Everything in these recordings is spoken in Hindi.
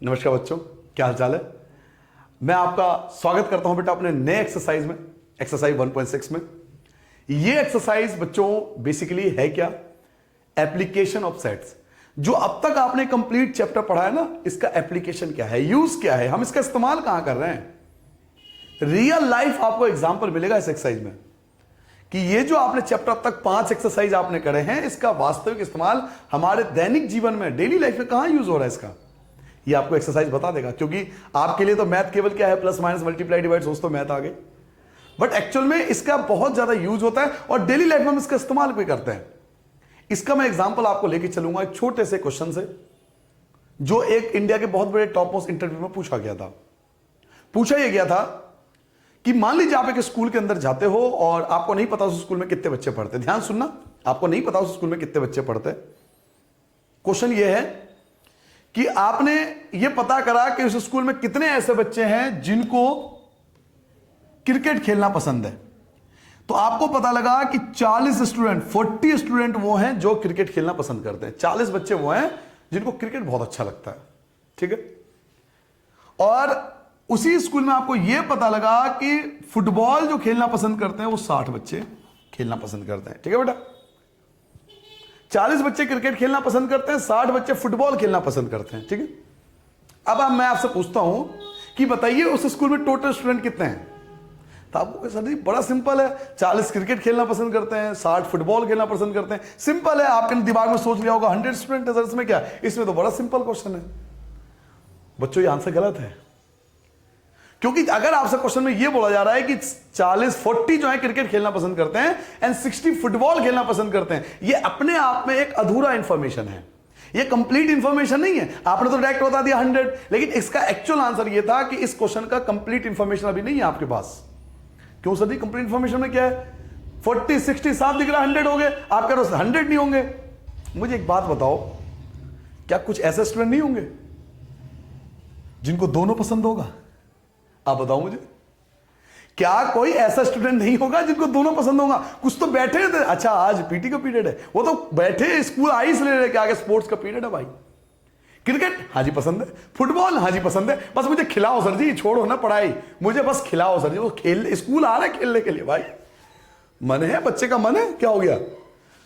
नमस्कार बच्चों, क्या हाल चाल है। मैं आपका स्वागत करता हूं बेटा अपने नए एक्सरसाइज में, एक्सरसाइज 1.6 में। ये एक्सरसाइज बच्चों बेसिकली है क्या, एप्लीकेशन ऑफ सेट्स। जो अब तक आपने कंप्लीट चैप्टर पढ़ा है ना, इसका एप्लीकेशन क्या है, यूज क्या है, हम इसका इस्तेमाल कहां कर रहे हैं। रियल लाइफ आपको एग्जाम्पल मिलेगा इस एक्सरसाइज में कि ये जो आपने चैप्टर अब तक 5 एक्सरसाइज आपने करे हैं, इसका वास्तविक इस्तेमाल हमारे दैनिक जीवन में, डेली लाइफ में कहां यूज हो रहा है इसका, ये आपको एक्सरसाइज बता देगा। क्योंकि आपके लिए तो मैथ केवल क्या है, प्लस माइनस मल्टीप्लाई डिवाइड, सोच तो मैथ आ गए, बट एक्चुअल में इसका बहुत ज्यादा यूज होता है और डेली लाइफ में हम इसका इस्तेमाल भी करते हैं। इसका मैं एग्जांपल आपको लेके चलूंगा एक छोटे से क्वेश्चन से, जो एक इंडिया के बहुत बड़े टॉप मोस्ट इंटरव्यू में पूछा गया था। पूछा यह गया था कि मान लीजिए आप एक स्कूल के अंदर जाते हो और आपको नहीं पता उस स्कूल में कितने बच्चे पढ़ते। ध्यान सुनना, आपको नहीं पता उस स्कूल में कितने बच्चे पढ़ते। क्वेश्चन यह है कि आपने यह पता करा कि उस स्कूल में कितने ऐसे बच्चे हैं जिनको क्रिकेट खेलना पसंद है। तो आपको पता लगा कि 40 स्टूडेंट, 40 स्टूडेंट वो हैं जो क्रिकेट खेलना पसंद करते हैं। 40 बच्चे वो हैं जिनको क्रिकेट बहुत अच्छा लगता है, ठीक है। और उसी स्कूल में आपको यह पता लगा कि फुटबॉल जो खेलना पसंद करते हैं वो 60 बच्चे खेलना पसंद करते हैं, ठीक है बेटा। 40 बच्चे क्रिकेट खेलना पसंद करते हैं, 60 बच्चे फुटबॉल खेलना पसंद करते हैं, ठीक है। अब मैं आपसे पूछता हूं कि बताइए उस स्कूल में टोटल स्टूडेंट कितने हैं। तो आपको सर जी बड़ा सिंपल है, 40 क्रिकेट खेलना पसंद करते हैं, 60 फुटबॉल खेलना पसंद करते हैं। सिंपल है, आपके दिमाग में सोच लिया होगा 100 स्टूडेंट है, इसमें क्या, इसमें तो बड़ा सिंपल क्वेश्चन है। बच्चों ये आंसर गलत है, क्योंकि अगर आपसे क्वेश्चन में यह बोला जा रहा है कि 40 जो है क्रिकेट खेलना पसंद करते हैं एंड 60 फुटबॉल खेलना पसंद करते हैं, यह अपने आप में एक अधूरा इंफॉर्मेशन है, यह कंप्लीट इंफॉर्मेशन नहीं है। आपने तो डायरेक्ट बता दिया 100, लेकिन इसका एक्चुअल आंसर यह था कि इस क्वेश्चन का कंप्लीट इंफॉर्मेशन अभी नहीं है आपके पास। क्यों सर जी, कंप्लीट इंफॉर्मेशन में क्या है, 40 60 साफ दिख रहा, 100 हो गए, आप कह रहे हो 100 नहीं होंगे। मुझे एक बात बताओ, क्या कुछ ऐसे स्टूडेंट नहीं होंगे जिनको दोनों पसंद होगा? आप बताओ मुझे, क्या कोई ऐसा स्टूडेंट नहीं होगा जिनको दोनों पसंद होगा? कुछ तो बैठे थे, अच्छा आज पीटी का पीरियड है, वो तो बैठे स्कूल आई इसलिए रहे कि आगे स्पोर्ट्स का पीरियड है भाई। क्रिकेट हाँ जी पसंद है, फुटबॉल हाँ जी पसंद है, बस मुझे खिलाओ सर जी, छोड़ो ना पढ़ाई, मुझे बस खिलाओ सर जी। वो खेल स्कूल आ रहा है खेलने के लिए भाई, मन है, बच्चे का मन है, क्या हो गया।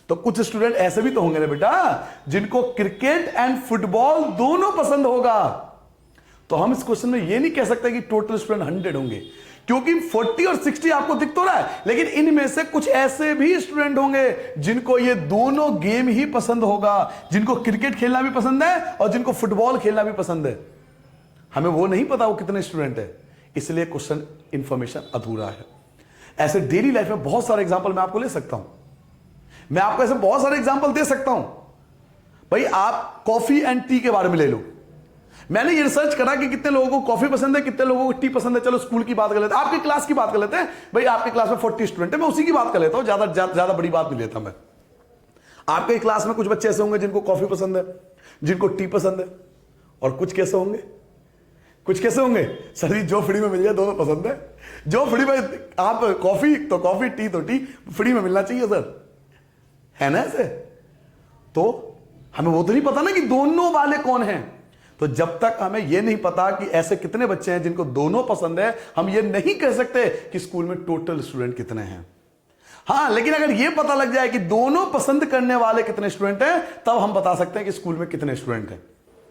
तो कुछ स्टूडेंट ऐसे भी तो होंगे ना बेटा जिनको क्रिकेट एंड फुटबॉल दोनों पसंद होगा। तो हम इस क्वेश्चन में ये नहीं कह सकते कि टोटल स्टूडेंट 100 होंगे, क्योंकि 40 और 60 आपको दिख तो रहा है, लेकिन इनमें से कुछ ऐसे भी स्टूडेंट होंगे जिनको ये दोनों गेम ही पसंद होगा, जिनको क्रिकेट खेलना भी पसंद है और जिनको फुटबॉल खेलना भी पसंद है। हमें वो नहीं पता वो कितने स्टूडेंट है, इसलिए क्वेश्चन इंफॉर्मेशन अधूरा है। ऐसे डेली लाइफ में बहुत सारे एग्जाम्पल मैं आपको ले सकता हूं, मैं आपको ऐसे बहुत सारे एग्जाम्पल दे सकता हूं। भाई आप कॉफी एंड टी के बारे में ले लो, मैंने ये रिसर्च करा कि कितने लोगों को कॉफी पसंद है, कितने लोगों को टी पसंद है। चलो स्कूल की बात कर लेते हैं, आपकी क्लास की बात कर लेते हैं। भाई आपके क्लास में 40 स्टूडेंट है, मैं उसी की बात कर लेता हूं, ज्यादा बड़ी बात नहीं लेता मैं। आपके क्लास में कुछ बच्चे ऐसे होंगे जिनको कॉफी पसंद है, जिनको टी पसंद है, और कुछ कैसे होंगे, कुछ कैसे होंगे सर जी, जो फ्री में मिल जाए दोनों पसंद है। जो फ्री में, आप कॉफी तो कॉफी, टी तो टी, फ्री में मिलना चाहिए सर, है ना ऐसे। तो हमें वो तो नहीं पता ना कि दोनों वाले कौन हैं। तो जब तक हमें यह नहीं पता कि ऐसे कितने बच्चे हैं जिनको दोनों पसंद है, हम यह नहीं कह सकते कि स्कूल में टोटल स्टूडेंट कितने हैं। हां, लेकिन अगर यह पता लग जाए कि दोनों पसंद करने वाले कितने स्टूडेंट हैं, तब हम बता सकते हैं कि स्कूल में कितने स्टूडेंट हैं।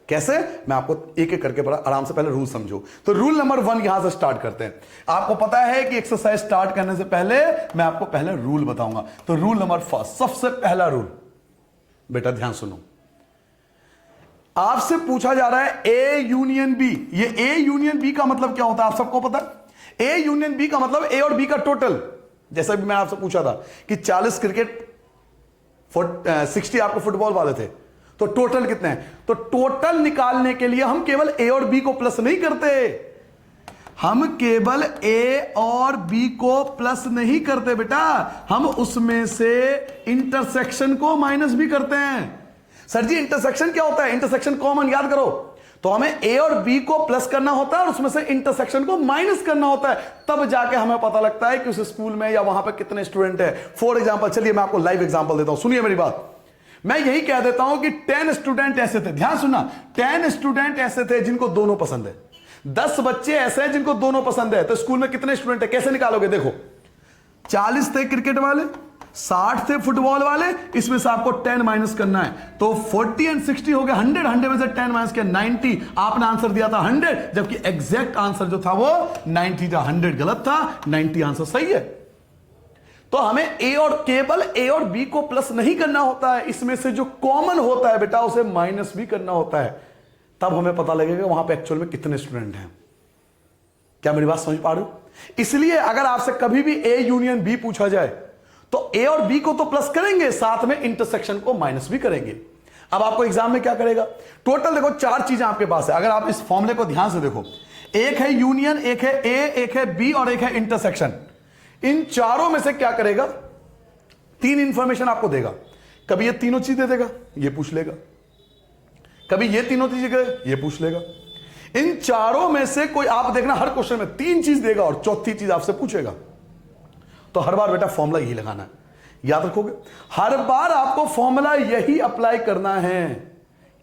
कैसे, मैं आपको एक एक करके आराम से, पहले रूल समझो। तो रूल नंबर 1 यहां से स्टार्ट करते हैं। आपको पता है कि एक्सरसाइज स्टार्ट करने से पहले मैं आपको पहले रूल बताऊंगा। तो रूल नंबर 1, सबसे पहला रूल, बेटा ध्यान सुनो। आपसे पूछा जा रहा है ए यूनियन बी। ये ए यूनियन बी का मतलब क्या होता है, आप सबको पता है। ए यूनियन बी का मतलब ए और बी का टोटल। जैसा भी मैं आपसे पूछा था कि 40 क्रिकेट, 60 आपको फुटबॉल वाले थे, तो टोटल कितने हैं। तो टोटल निकालने के लिए हम केवल ए और बी को प्लस नहीं करते, हम केवल ए और बी को प्लस नहीं करते बेटा, हम उसमें से इंटरसेक्शन को माइनस भी करते हैं। सर जी इंटरसेक्शन क्या होता है, इंटरसेक्शन कॉमन याद करो। तो हमें ए और बी को प्लस करना होता है और उसमें से इंटरसेक्शन को माइनस करना होता है, तब जाके हमें पता लगता है कि उस स्कूल में या वहां पर कितने स्टूडेंट है। फॉर एग्जांपल, चलिए मैं आपको लाइव एग्जांपल देता हूं, सुनिए मेरी बात। मैं यही कह देता हूं कि 10 स्टूडेंट ऐसे थे, ध्यान सुनना, 10 स्टूडेंट ऐसे थे जिनको दोनों पसंद है, 10 बच्चे ऐसे हैं जिनको दोनों पसंद है, तो स्कूल में कितने स्टूडेंट है, कैसे निकालोगे? देखो 40 थे क्रिकेट वाले, 60 थे फुटबॉल वाले, इसमें से आपको 10 माइनस करना है, तो 40 और 60 हो गया 100, 100 में से 10 माइनस किया 90। आपने आंसर दिया था 100, जबकि एग्जैक्ट आंसर जो था वो 90 था, 100 गलत था, 90 आंसर सही है। तो हमें ए और केवल ए और बी को प्लस नहीं करना होता है, इसमें से जो कॉमन होता है बेटा उसे माइनस भी करना होता है, तब हमें पता लगेगा वहां पे एक्चुअल में कितने स्टूडेंट हैं। क्या मेरी बात समझ पा रहे हो? इसलिए अगर आपसे कभी भी ए यूनियन बी पूछा जाए तो ए और बी को तो प्लस करेंगे, साथ में इंटरसेक्शन को माइनस भी करेंगे। अब आपको एग्जाम में क्या करेगा, टोटल देखो 4 चीजें आपके पास है, अगर आप इस फॉर्मूले को ध्यान से देखो, एक है यूनियन, एक है ए, एक है बी और एक है इंटरसेक्शन। इन चारों में से क्या करेगा, 3 इंफॉर्मेशन आपको देगा, कभी ये तीनों चीजें देगा, ये पूछ लेगा, कभी ये तीनों चीजें ये पूछ लेगा। इन चारों में से कोई, आप देखना हर क्वेश्चन में 3 चीज देगा और चौथी चीज आपसे पूछेगा, तो हर बार बेटा फॉर्मूला यही लगाना है, याद रखोगे, हर बार आपको फॉर्मूला यही अप्लाई करना है।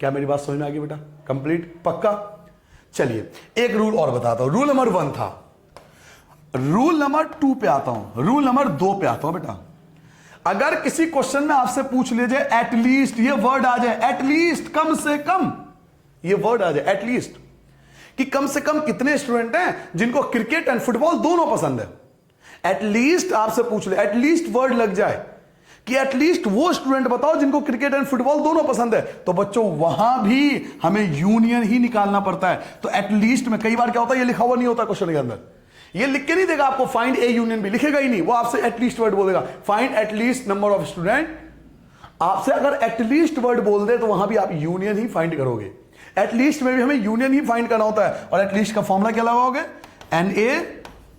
क्या मेरी बात समझ में आ गई बेटा? कंप्लीट, पक्का? चलिए एक रूल और बताता हूं, रूल नंबर 1 था, रूल नंबर 2 पे आता हूं, रूल नंबर 2 पे आता हूं बेटा। अगर किसी क्वेश्चन में आपसे पूछ लीजिए एटलीस्ट, ये वर्ड आ जाए, एटलीस्ट कम से कम, ये वर्ड आ जाए एटलीस्ट, कि कम से कम कितने स्टूडेंट हैं जिनको क्रिकेट एंड फुटबॉल दोनों पसंद है, एटलीस्ट आपसे पूछ ले, एटलीस्ट वर्ड लग जाए कि एटलीस्ट वो स्टूडेंट बताओ जिनको क्रिकेट एंड फुटबॉल दोनों पसंद है, तो बच्चों वहां भी हमें यूनियन ही निकालना पड़ता है। तो एटलीस्ट में कई बार क्या होता है, ये लिखा हुआ नहीं होता क्वेश्चन के अंदर, ये लिख के नहीं देगा आपको, फाइंड ए यूनियन बी लिखेगा ही नहीं, वो आपसे एटलीस्ट वर्ड बोलेगा, find at least number of student. आपसे अगर एटलीस्ट वर्ड बोल दे तो वहां भी आप यूनियन ही फाइंड करोगे, एटलीस्ट में भी हमें यूनियन ही फाइंड करना होता है। और एटलीस्ट का फॉर्मूला क्या लगाओगे, n A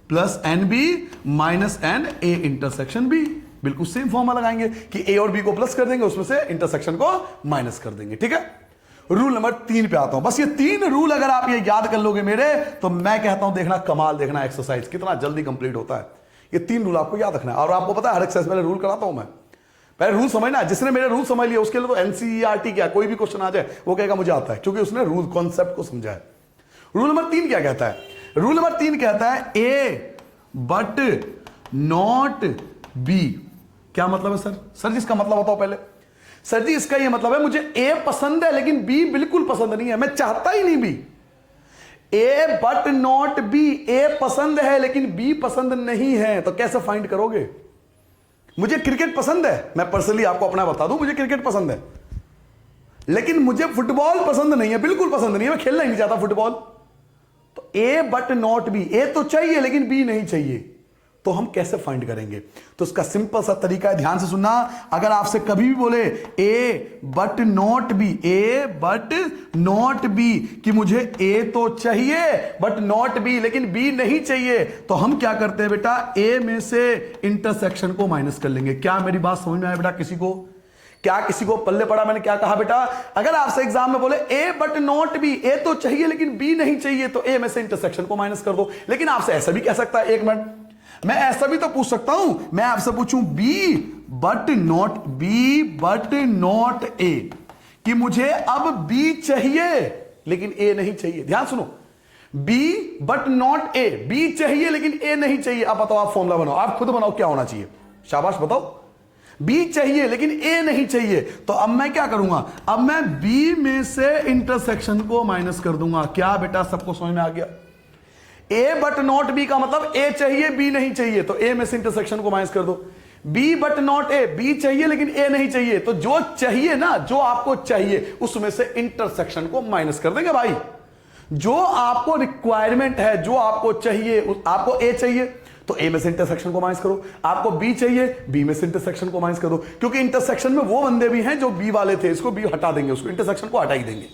plus n B minus n A intersection B, बिल्कुल सेम फॉर्मूला लगाएंगे कि ए और बी को प्लस कर देंगे, उसमें से इंटरसेक्शन को माइनस कर देंगे। ठीक है, रूल नंबर 3 पे आता हूं, बस ये 3 रूल अगर आप ये याद कर लोगे मेरे, तो मैं कहता हूं देखना कमाल, देखना एक्सरसाइज कितना जल्दी कंप्लीट होता है। ये 3 रूल आपको याद रखना है, और आपको पता है हर एक्सरसाइज पहले रूल कराता हूं मैं, पहले रूल समझना, जिसने मेरे रूल समझ लिया उसके लिए तो एनसीईआरटी क्या, कोई भी क्वेश्चन आ जाए वो कहेगा मुझे आता है, क्योंकि उसने रूल कॉन्सेप्ट को समझा है। रूल नंबर 3 क्या कहता है, रूल नंबर 3 कहता है ए बट नॉट बी। क्या मतलब है सर? सर जी इसका मतलब बताओ पहले। सर जी इसका ये मतलब है मुझे ए पसंद है लेकिन बी बिल्कुल पसंद नहीं है, मैं चाहता ही नहीं B. A but not B, A पसंद है लेकिन बी पसंद नहीं है, तो कैसे फाइंड करोगे? मुझे क्रिकेट पसंद है, मैं पर्सनली आपको अपना बता दूं, मुझे क्रिकेट पसंद है लेकिन मुझे फुटबॉल पसंद नहीं है, बिल्कुल पसंद नहीं है, मैं खेलना ही नहीं चाहता फुटबॉल। तो ए बट नॉट बी, ए तो चाहिए लेकिन बी नहीं चाहिए, तो हम कैसे फाइंड करेंगे? तो इसका सिंपल सा तरीका है, ध्यान से सुनना। अगर आपसे कभी भी बोले A but not B, A but not B, कि मुझे ए तो चाहिए बट नॉट बी, लेकिन बी नहीं चाहिए, तो हम क्या करते हैं बेटा, ए में से इंटरसेक्शन को माइनस कर लेंगे। क्या मेरी बात समझ में आया बेटा किसी को? क्या किसी को पल्ले पड़ा मैंने क्या कहा बेटा? अगर आपसे एग्जाम में बोले ए बट नॉट बी, ए तो चाहिए लेकिन बी नहीं चाहिए, तो ए में से इंटरसेक्शन को माइनस कर दो। लेकिन आपसे ऐसा भी कह सकता है, एक मिनट, मैं ऐसा भी तो पूछ सकता हूं, मैं आपसे पूछूं बी बट नॉट ए, कि मुझे अब बी चाहिए लेकिन ए नहीं चाहिए। ध्यान सुनो, B but not A, B चाहिए लेकिन ए नहीं चाहिए। अब बताओ, आप फॉर्मूला बनाओ, आप खुद बनाओ क्या होना चाहिए, शाबाश बताओ। बी चाहिए लेकिन ए नहीं चाहिए, तो अब मैं क्या करूंगा, अब मैं बी में से इंटरसेक्शन को माइनस कर दूंगा। क्या बेटा सबको समझ में आ गया? ए बट नॉट बी का मतलब ए चाहिए बी नहीं चाहिए, तो ए में से इंटरसेक्शन को माइनस कर दो। B but not A, B चाहिए लेकिन ए नहीं चाहिए, तो जो चाहिए ना, जो आपको चाहिए उसमें से इंटरसेक्शन को माइनस कर देंगे भाई। जो आपको रिक्वायरमेंट है, जो आपको चाहिए, आपको ए चाहिए तो ए में से इंटरसेक्शन को माइनस करो, आपको बी चाहिए बी में से इंटरसेक्शन को माइनस कर दो, क्योंकि इंटरसेक्शन में वो बंदे भी हैं जो बी वाले थे, इसको बी हटा देंगे, उसको इंटरसेक्शन को हटा ही देंगे।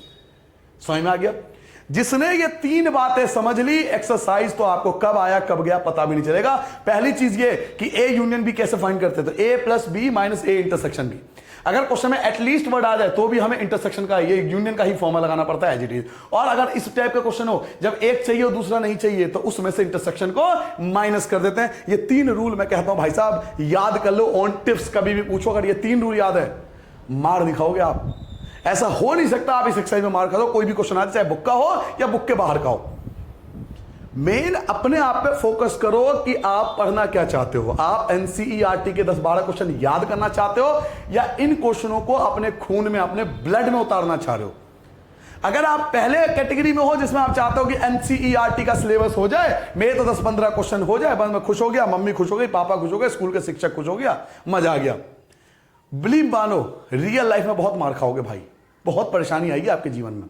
समझ में आ गया? जिसने ये 3 बातें समझ ली, एक्सरसाइज तो आपको कब आया कब गया पता भी नहीं चलेगा। पहली चीज ये कि ए यूनियन बी कैसे फाइंड करते, तो A plus B minus A intersection B. अगर क्वेश्चन में एटलीस्ट वर्ड आ जाए तो भी हमें इंटरसेक्शन का, ये यूनियन का ही फॉर्मूला लगाना पड़ता है एज इट इज। और अगर इस टाइप का क्वेश्चन हो जब एक चाहिए और दूसरा नहीं चाहिए, तो उसमें से इंटरसेक्शन को माइनस कर देते हैं। ये 3 रूल मैं कहता हूं भाई साहब याद कर लो, ऑन टिप्स कभी भी पूछो, अगर ये 3 रूल याद है मार दिखाओगे आप। ऐसा हो नहीं सकता आप इस एक्सरसाइज में मार खा दो, कोई भी क्वेश्चन आए चाहे बुक का हो या बुक के बाहर का हो। मेन अपने आप पे फोकस करो कि आप पढ़ना क्या चाहते हो। आप एनसीईआरटी के 10-12 क्वेश्चन याद करना चाहते हो या इन क्वेश्चनों को अपने खून में, अपने ब्लड में उतारना चाह रहे हो। अगर आप पहले कैटेगरी में हो जिसमें आप चाहते हो कि एनसीईआरटी का सिलेबस हो जाए, मेरे तो 10-15 क्वेश्चन हो जाए, बस मैं खुश हो गया, मम्मी खुश हो गई, पापा खुश हो गए, स्कूल के शिक्षक खुश हो गया, मजा आ गया, बिलीव मानो रियल लाइफ में बहुत मार खाओगे भाई, बहुत परेशानी आएगी आपके जीवन में।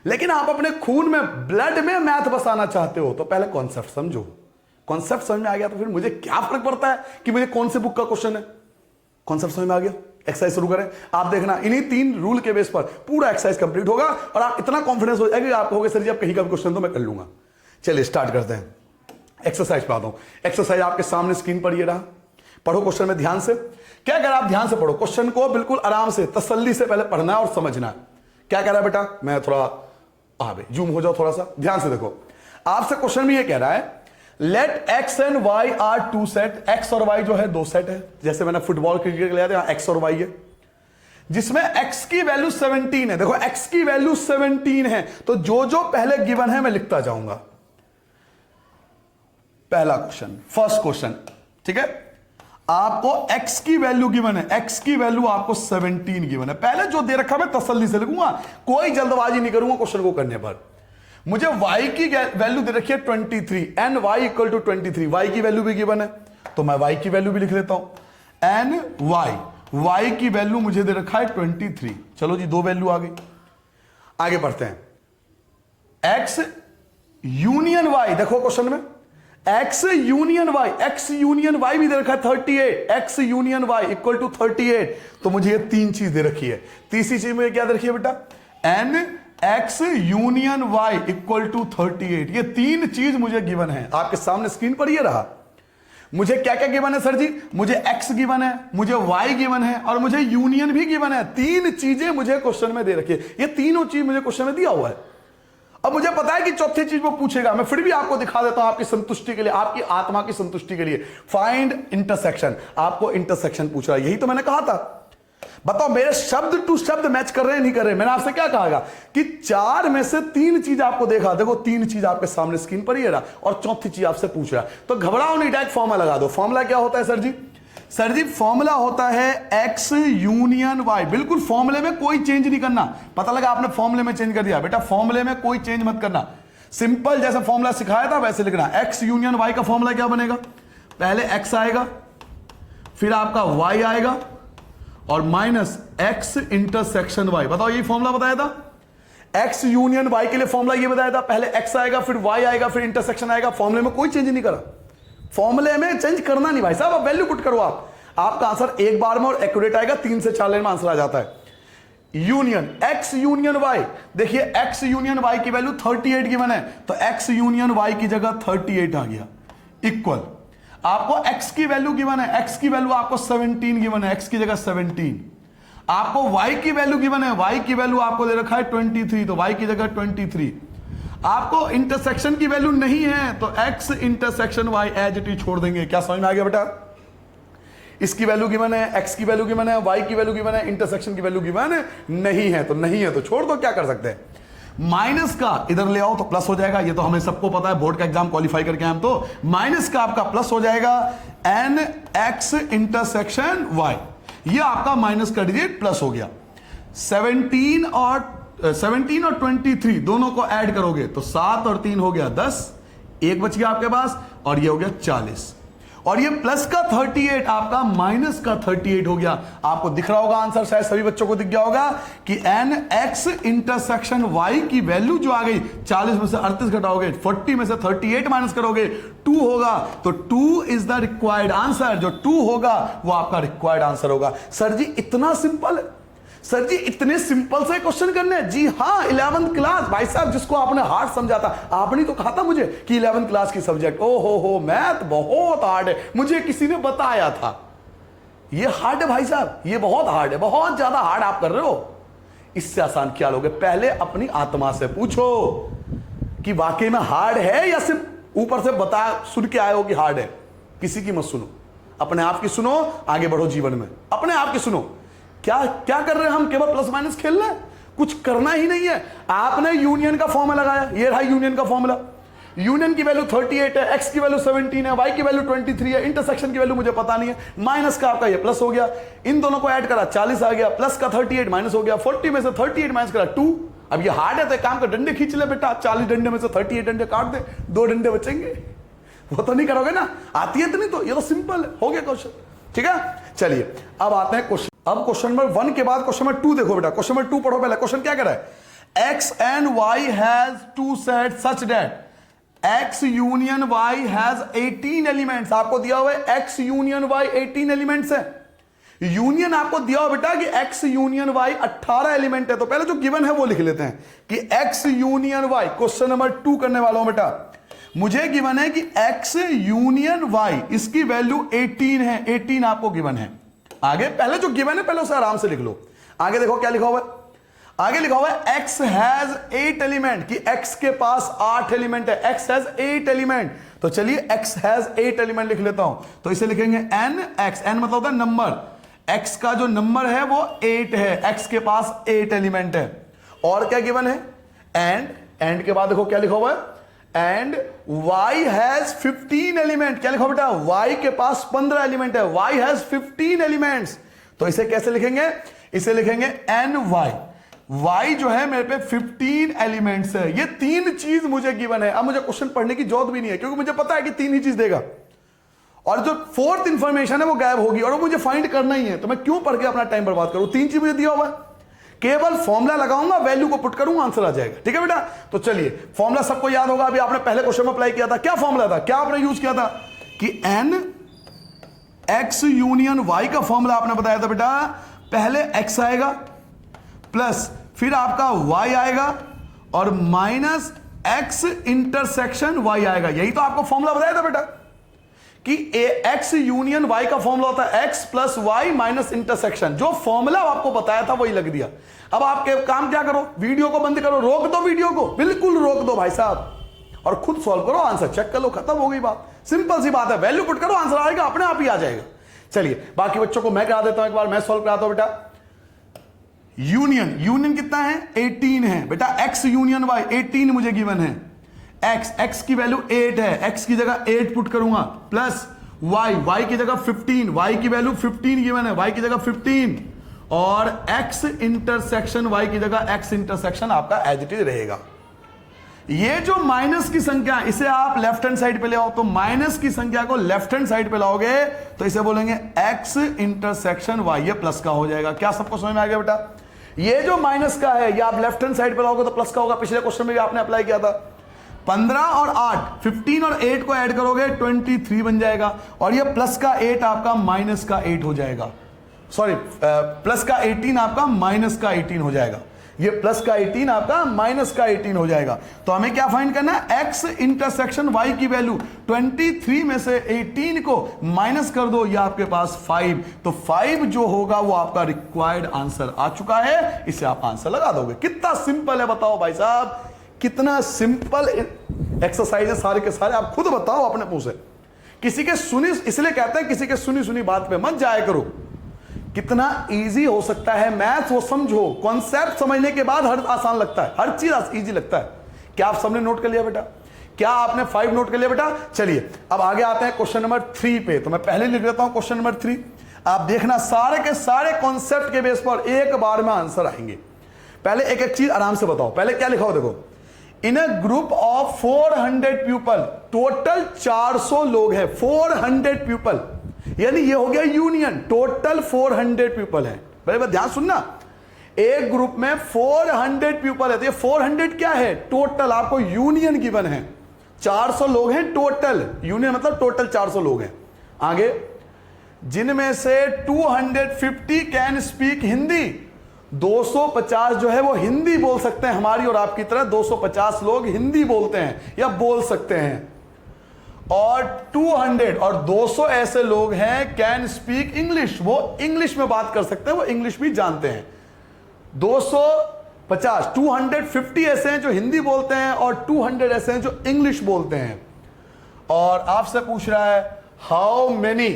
लेकिन आप अपने खून में, ब्लड में मैथ बसाना चाहते हो तो पहले कॉन्सेप्ट समझो। कॉन्सेप्ट समझ में आ गया तो फिर मुझे क्या फर्क पड़ता है कि मुझे कौन से बुक का क्वेश्चन है। कॉन्सेप्ट समझ में आ गया, एक्सरसाइज शुरू करें। आप देखना इन्हीं 3 रूल के बेस पर पूरा एक्सरसाइज कंप्लीट होगा और आप इतना कॉन्फिडेंस हो जाएगा कि आप कहोगे सर जी आप कहीं का भी क्वेश्चन तो मैं कर लूंगा। चलिए स्टार्ट करते हैं। एक्सरसाइज पे आता हूं। एक्सरसाइज आपके सामने स्क्रीन पर ये रहा, पढ़ो क्वेश्चन में ध्यान से। क्या कह रहा है, आप ध्यान से पढ़ो क्वेश्चन को, बिल्कुल आराम से तसल्ली से पहले पढ़ना है और समझना है। क्या कह रहा है बेटा, मैं थोड़ा जूम हो जाओ, थोड़ा सा ध्यान से देखो। आपसे क्वेश्चन में ये कह रहा है let X and Y are 2 set. X और वाई जो है 2 सेट है, जैसे मैंने फुटबॉल क्रिकेट के लिया था, एक्स और वाई है, जिसमें एक्स की वैल्यू 17 है। देखो एक्स की वैल्यू 17 है तो जो जो पहले गिवन है मैं लिखता जाऊंगा। पहला क्वेश्चन, फर्स्ट क्वेश्चन, ठीक है। आपको x की वैल्यू गिवन है, x की वैल्यू आपको 17 गिवन है। पहले जो दे रखा मैं तसल्ली से लिखूंगा, कोई जल्दबाजी नहीं करूंगा क्वेश्चन को करने पर। मुझे y की वैल्यू दे रखी है 23, and y equal to 23, y की वैल्यू भी गिवन है तो मैं y की वैल्यू भी लिख लेता हूं। एन वाई, y की वैल्यू मुझे दे रखा है 23। चलो जी 2 वैल्यू आ गई। आगे बढ़ते हैं। x यूनियन y, देखो क्वेश्चन में x union y, x union y भी दे रखा है 38, x union y equal to 38। तो मुझे ये 3 चीज दे रखी है। तीसरी चीज मुझे क्या दे रखी है बेटा, n x union y equal to 38। ये 3 चीज मुझे गिवन है, आपके सामने स्क्रीन पर ये रहा। मुझे क्या क्या गिवन है सर जी, मुझे x गिवन है, मुझे y गिवन है और मुझे यूनियन भी गिवन है। 3 चीजें मुझे क्वेश्चन में दे रखी है, ये तीनों चीज मुझे क्वेश्चन में दिया हुआ है। अब मुझे पता है कि चौथी चीज वो पूछेगा, मैं फिर भी आपको दिखा देता हूं आपकी संतुष्टि के लिए, आपकी आत्मा की संतुष्टि के लिए। फाइंड इंटरसेक्शन, आपको इंटरसेक्शन पूछ रहा है, यही तो मैंने कहा था। बताओ मेरे शब्द टू शब्द मैच कर रहे हैं नहीं कर रहे। मैंने आपसे क्या कहा कि 4 में से 3 चीज आपको देखा, देखो 3 चीज आपके सामने स्क्रीन पर ही रहा और चौथी चीज आपसे पूछ रहा है। तो घबराओ नहीं, डायरेक्ट फॉर्मूला लगा दो। फॉर्मूला क्या होता है सर जी? सर जी फॉर्मूला होता है x यूनियन y। बिल्कुल फॉर्मूले में कोई चेंज नहीं करना। पता लगा आपने फॉर्मूले में चेंज कर दिया, बेटा फॉर्मूले में कोई चेंज मत करना। सिंपल जैसा फॉर्मूला सिखाया था वैसे लिखना। x यूनियन y का फॉर्मूला क्या बनेगा, पहले x आएगा, फिर आपका y आएगा और माइनस x इंटरसेक्शन y। बताओ यही फॉर्मूला बताया था। x यूनियन y के लिए फॉर्मूला ये बताया था, पहले x आएगा, फिर y आएगा, फिर इंटरसेक्शन आएगा। फॉर्मूले में कोई चेंज नहीं करा, फॉर्मूले में चेंज करना नहीं भाई साहब। आप वैल्यू पुट करो, आपका आंसर एक बार में और एक्यूरेट आएगा। 3 से 4 लाइन में आंसर आ जाता है। यूनियन x यूनियन y, देखिए x यूनियन y की वैल्यू 38 गिवन है तो x यूनियन y की जगह 38 आ गया। इक्वल आपको x की वैल्यू गिवन है, x की वैल्यू आपको 17 गिवन है, x की जगह 17। आपको y की वैल्यू गिवन है, y की वैल्यू आपको दे रखा है 23 तो y की जगह 23। आपको इंटरसेक्शन की वैल्यू नहीं है तो x intersection y as it is छोड़ देंगे। क्या समझ में आ गया बेटा? इसकी वैल्यू गिवन है, x की वैल्यू गिवन है, y की वैल्यू गिवन है, इंटरसेक्शन की वैल्यू गिवन है नहीं है तो नहीं है तो छोड़ दो। क्या कर सकते हैं, माइनस का इधर ले आओ तो प्लस हो जाएगा। ये तो हमें सबको पता है, बोर्ड का एग्जाम क्वालिफाई करके हम तो माइनस का आपका प्लस हो जाएगा n x इंटरसेक्शन y। ये आपका माइनस कर दीजिए, प्लस हो गया। 17 और 23 दोनों को ऐड करोगे तो 7 और 3 हो गया 10, एक बच गया आपके पास और ये हो गया 40। और ये प्लस का 38 आपका माइनस का 38 हो गया। आपको दिख रहा होगा आंसर, शायद सभी बच्चों को दिख गया होगा कि n x इंटरसेक्शन y की वैल्यू जो आ गई 40 में से 38 घटाओगे, 40 में से 38 माइनस करोगे 2 होगा तो 2 इज द रिक्वायर्ड आंसर। जो 2 होगा वो आपका रिक्वायर्ड आंसर होगा। सर जी इतना सिंपल, सर जी इतने सिंपल से क्वेश्चन करने? जी हाँ, 11th क्लास भाई साहब, जिसको आपने हार्ड समझा था। आपने तो कहा था मुझे कि 11th क्लास की सब्जेक्ट ओ हो मैथ बहुत हार्ड है, मुझे किसी ने बताया था। ये हार्ड है भाई साहब, ये बहुत हार्ड है, बहुत ज्यादा हार्ड आप कर रहे हो। इससे आसान क्या लोगे? पहले अपनी आत्मा से पूछो कि वाकई में हार्ड है या सिर्फ ऊपर से बता सुन के आए हो कि हार्ड है। किसी की मत सुनो, अपने आप की सुनो, आगे बढ़ो जीवन में। अपने आप की सुनो, क्या क्या कर रहे हैं हम, केवल प्लस माइनस खेल रहे हैं, कुछ करना ही नहीं है। आपने यूनियन का फॉर्मूला लगाया, ये रहा यूनियन का फॉर्मूला। यूनियन की वैल्यू 38 है, एक्स की वैल्यू 17 है, वाई की वैल्यू 23 है, इंटरसेक्शन की वैल्यू मुझे पता नहीं है, माइनस का आपका ये प्लस हो गया, इन दोनों को ऐड करा 40 आ गया, प्लस का 38 माइनस हो गया, 40 में से 38 माइनस करा 2। अब ये हार्ड है तो काम का डंडे खींच ले बेटा, 40 डंडे में से 38 डंडे काट दे, 2 डंडे बचेंगे। वो तो नहीं करोगे ना, आती है तो नहीं, तो ये तो सिंपल है, हो गया क्वेश्चन। ठीक है, चलिए अब आते हैं क्वेश्चन। अब क्वेश्चन नंबर 1 के बाद क्वेश्चन नंबर 2 देखो बेटा। क्वेश्चन नंबर 2 पढ़ो पहले। क्वेश्चन क्या कह रहा है, X and Y has two set such that X union Y has 18 elements. आपको दिया हुआ है एक्स यूनियन वाई 18 एलिमेंट्स है। यूनियन आपको दिया हुआ बेटा कि एक्स यूनियन वाई 18 एलिमेंट है। तो पहले जो गिवन है वो लिख लेते हैं कि X union Y, question number 2 करने वाला हूं बेटा। मुझे गिवन है कि एक्स यूनियन वाई, इसकी वैल्यू 18 है, 18 आपको गिवन है। आगे पहले जो गिवन है पहले उसे आराम से लिख लो। आगे देखो क्या लिखा हुआ है, आगे लिखा हुआ है एक्स हैज 8 एलिमेंट, कि एक्स के पास 8 एलिमेंट है, एक्स हैज 8 एलिमेंट। तो चलिए एक्स हैज 8 एलिमेंट लिख लेता हूं। तो इसे लिखेंगे एन एक्स, एन मतलब होता है नंबर, एक्स का जो नंबर है वो 8 है, एक्स के पास 8 एलिमेंट है। और क्या गिवन है, एंड के बाद देखो क्या लिखा हुआ है, एंड y हैज 15 एलिमेंट। क्या लिखा बेटा, y के पास 15 एलिमेंट है, y हैज 15 एलिमेंट्स। तो इसे कैसे लिखेंगे, इसे लिखेंगे एन वाई, y जो है मेरे पे 15 एलिमेंट्स है। ये 3 चीज मुझे गिवन है। अब मुझे क्वेश्चन पढ़ने की जरूरत भी नहीं है, क्योंकि मुझे पता है कि 3 ही चीज देगा, और जो 4th इंफॉर्मेशन है वो गायब होगी, और वो मुझे फाइंड करना ही है। तो मैं क्यों पढ़ के अपना टाइम बर्बाद करूं, 3 चीज मुझे दिया हुआ है, केवल फॉर्मूला लगाऊंगा, वैल्यू को पुट करूंगा, आंसर आ जाएगा। ठीक है बेटा, तो चलिए फॉर्मूला सबको याद होगा, अभी आपने पहले क्वेश्चन में अप्लाई किया था। क्या फॉर्मूला था, क्या आपने यूज किया था कि एन एक्स यूनियन वाई का फॉर्मूला आपने बताया था बेटा, पहले एक्स आएगा प्लस फिर आपका वाई आएगा और माइनस एक्स इंटरसेक्शन वाई आएगा। यही तो आपको फॉर्मूला बताया था बेटा कि एक्स यूनियन वाई का फॉर्मूला होता है X plus Y minus intersection. जो फॉर्मूला आपको बताया था वही लग दिया। अब आपके काम क्या करो, वीडियो को बंद करो, रोक दो वीडियो को, बिल्कुल रोक दो भाई साहब, और खुद सॉल्व करो, आंसर चेक कर लो, खत्म हो गई बात। सिंपल सी बात है, वैल्यू पुट करो, आंसर आएगा, अपने आप ही आ जाएगा। चलिए बाकी बच्चों को मैं करा देता हूं, एक बार मैं सॉल्व कराता हूं बेटा। यूनियन कितना है, 18 है बेटा, एक्स यूनियन वाई 18 मुझे गिवन है, एक्स की वैल्यू 8 है, एक्स की जगह 8 पुट करूंगा, प्लस वाई की जगह 15, वाई की वैल्यू 15 गिवन है, वाई की जगह 15, और एक्स इंटरसेक्शन वाई की जगह एक्स इंटरसेक्शन आपका एज इट इज रहेगा। ये जो माइनस की संख्या इसे आप लेफ्ट हैंड साइड पे ले आओ, तो माइनस की संख्या को लेफ्ट हैंड साइड पे लाओगे तो इसे बोलेंगे एक्स इंटरसेक्शन वाई, ये प्लस का हो जाएगा। क्या सबको समझ में आ गया बेटा, ये जो माइनस का है ये आप लेफ्ट हैंड साइड पे लाओगे तो प्लस का होगा। पिछले क्वेश्चन में भी आपने अप्लाई किया था। 15 और 8, 15 और 8 को ऐड करोगे 23 बन जाएगा, और ये प्लस का 8 आपका माइनस का 8 हो जाएगा, सॉरी प्लस का 18 आपका माइनस का 18 हो जाएगा, ये प्लस का 18 आपका माइनस का 18 हो जाएगा। तो हमें क्या फाइंड करना है, एक्स इंटरसेक्शन वाई की वैल्यू 23 में से 18 को माइनस कर दो, ये आपके पास 5, तो 5 जो होगा वो आपका रिक्वायर्ड आंसर आ चुका है, इसे आप आंसर लगा दोगे। कितना सिंपल है बताओ भाई साहब, कितना सिंपल एक्सरसाइज है सारे के सारे, आप खुद बताओ अपने मुंह से। किसी के सुनी, इसलिए कहते हैं किसी के सुनी सुनी बात पे मत जाया करो। कितना इजी हो सकता है मैथ्स, वो समझो, कॉन्सेप्ट समझने के बाद हर आसान लगता है, हर चीज इजी लगता है। क्या आप सबने नोट कर लिया बेटा, क्या आपने 5 नोट कर लिया बेटा। चलिए अब आगे आते हैं क्वेश्चन नंबर 3 पे। तो मैं पहले लिख देता हूं क्वेश्चन नंबर 3, आप देखना सारे के सारे कॉन्सेप्ट के बेस पर एक बार में आंसर आएंगे। पहले एक एक चीज आराम से बताओ। पहले क्या लिखा हो देखो, in a group of 400 people, total 400 लोग हैं, 400 पीपल, यानी ये हो गया यूनियन, टोटल 400 पीपल है। बड़े ध्यान सुनना, एक ग्रुप में 400 पीपल है, तो ये 400 क्या है, टोटल आपको यूनियन गिवन है। 400 लोग हैं टोटल, यूनियन मतलब टोटल 400 लोग हैं। आगे, जिनमें से 250 कैन स्पीक हिंदी, 250 जो है वो हिंदी बोल सकते हैं, हमारी और आपकी तरह 250 लोग हिंदी बोलते हैं या बोल सकते हैं, और 200 और 200 ऐसे लोग हैं कैन स्पीक इंग्लिश, वो इंग्लिश में बात कर सकते हैं, वो इंग्लिश भी जानते हैं। 250 ऐसे हैं जो हिंदी बोलते हैं और 200 ऐसे हैं जो इंग्लिश बोलते हैं। और आपसे पूछ रहा है हाउ मेनी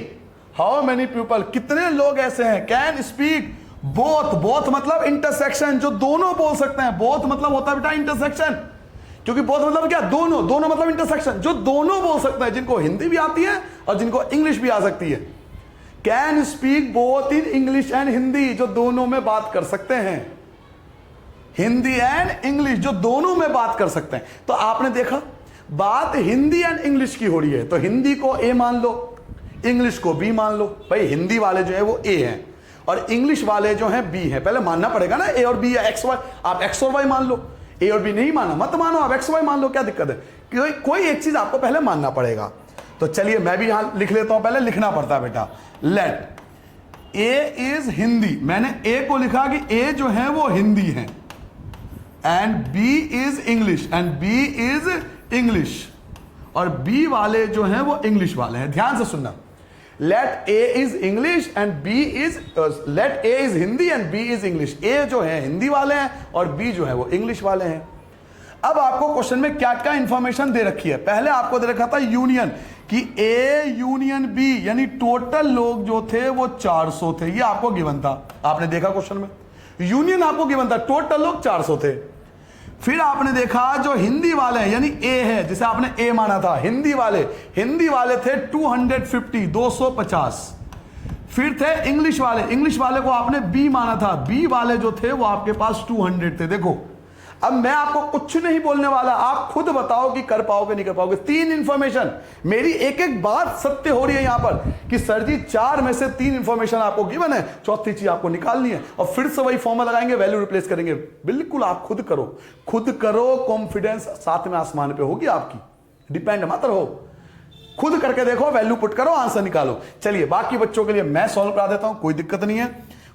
पीपल, कितने लोग ऐसे हैं कैन स्पीक बोथ, बोथ मतलब इंटरसेक्शन, जो दोनों बोल सकते हैं। बोथ मतलब होता है बेटा इंटरसेक्शन, क्योंकि बोथ मतलब क्या, दोनों, दोनों मतलब इंटरसेक्शन, जो दोनों बोल सकते हैं, जिनको हिंदी भी आती है और जिनको इंग्लिश भी आ सकती है। Can speak both in English and Hindi, जो दोनों में बात कर सकते हैं, हिंदी एंड इंग्लिश, जो दोनों में बात कर सकते हैं। तो आपने देखा बात हिंदी एंड इंग्लिश की हो रही है, तो हिंदी को ए मान लो, इंग्लिश को बी मान लो। भाई हिंदी वाले जो है वो ए हैं और इंग्लिश वाले जो हैं बी हैं। पहले मानना पड़ेगा ना ए और बी या एक्स वाई। आप एक्स और वाई मान लो, ए और बी नहीं माना मत मानो, आप एक्स वाई मान लो, क्या दिक्कत है? कोई एक चीज आपको पहले मानना पड़ेगा। तो चलिए मैं भी यहां लिख लेता हूं, पहले लिखना पड़ता है बेटा। लेट ए इज हिंदी, मैंने ए को लिखा कि ए जो है वो हिंदी है, and B is English, and B is English, और बी वाले जो हैं वो इंग्लिश वाले हैं। ध्यान से सुनना, let A is English and B is, let A is Hindi and B is English. A जो है हिंदी वाले हैं और बी जो है वो इंग्लिश वाले हैं। अब आपको क्वेश्चन में क्या क्या इंफॉर्मेशन दे रखी है? पहले आपको दे रखा था यूनियन, कि ए यूनियन बी, यानी टोटल लोग जो थे वो 400 थे, ये आपको गिवन था। आपने देखा क्वेश्चन में यूनियन आपको गिवन था, टोटल लोग 400 थे। फिर आपने देखा जो हिंदी वाले हैं, यानी ए है जिसे आपने ए माना था, हिंदी वाले थे 250, 250। फिर थे इंग्लिश वाले को आपने बी माना था, बी वाले जो थे वो आपके पास 200 थे। देखो अब मैं आपको कुछ नहीं बोलने वाला, आप खुद बताओ कि कर पाओगे नहीं कर पाओगे। 3 इंफॉर्मेशन, मेरी एक एक बात सत्य हो रही है यहां पर कि सर जी 4 में से 3 इंफॉर्मेशन आपको गिवन है, चौथी चीज आपको निकालनी है और फिर से वही फॉर्मूला लगाएंगे, वैल्यू रिप्लेस करेंगे। बिल्कुल आप खुद करो, कॉन्फिडेंस साथ में आसमान पे होगी आपकी, डिपेंड मत रहो, खुद करके देखो, वैल्यू पुट करो, आंसर निकालो। चलिए बाकी बच्चों के लिए मैं सॉल्व करा देता हूं, कोई दिक्कत नहीं है।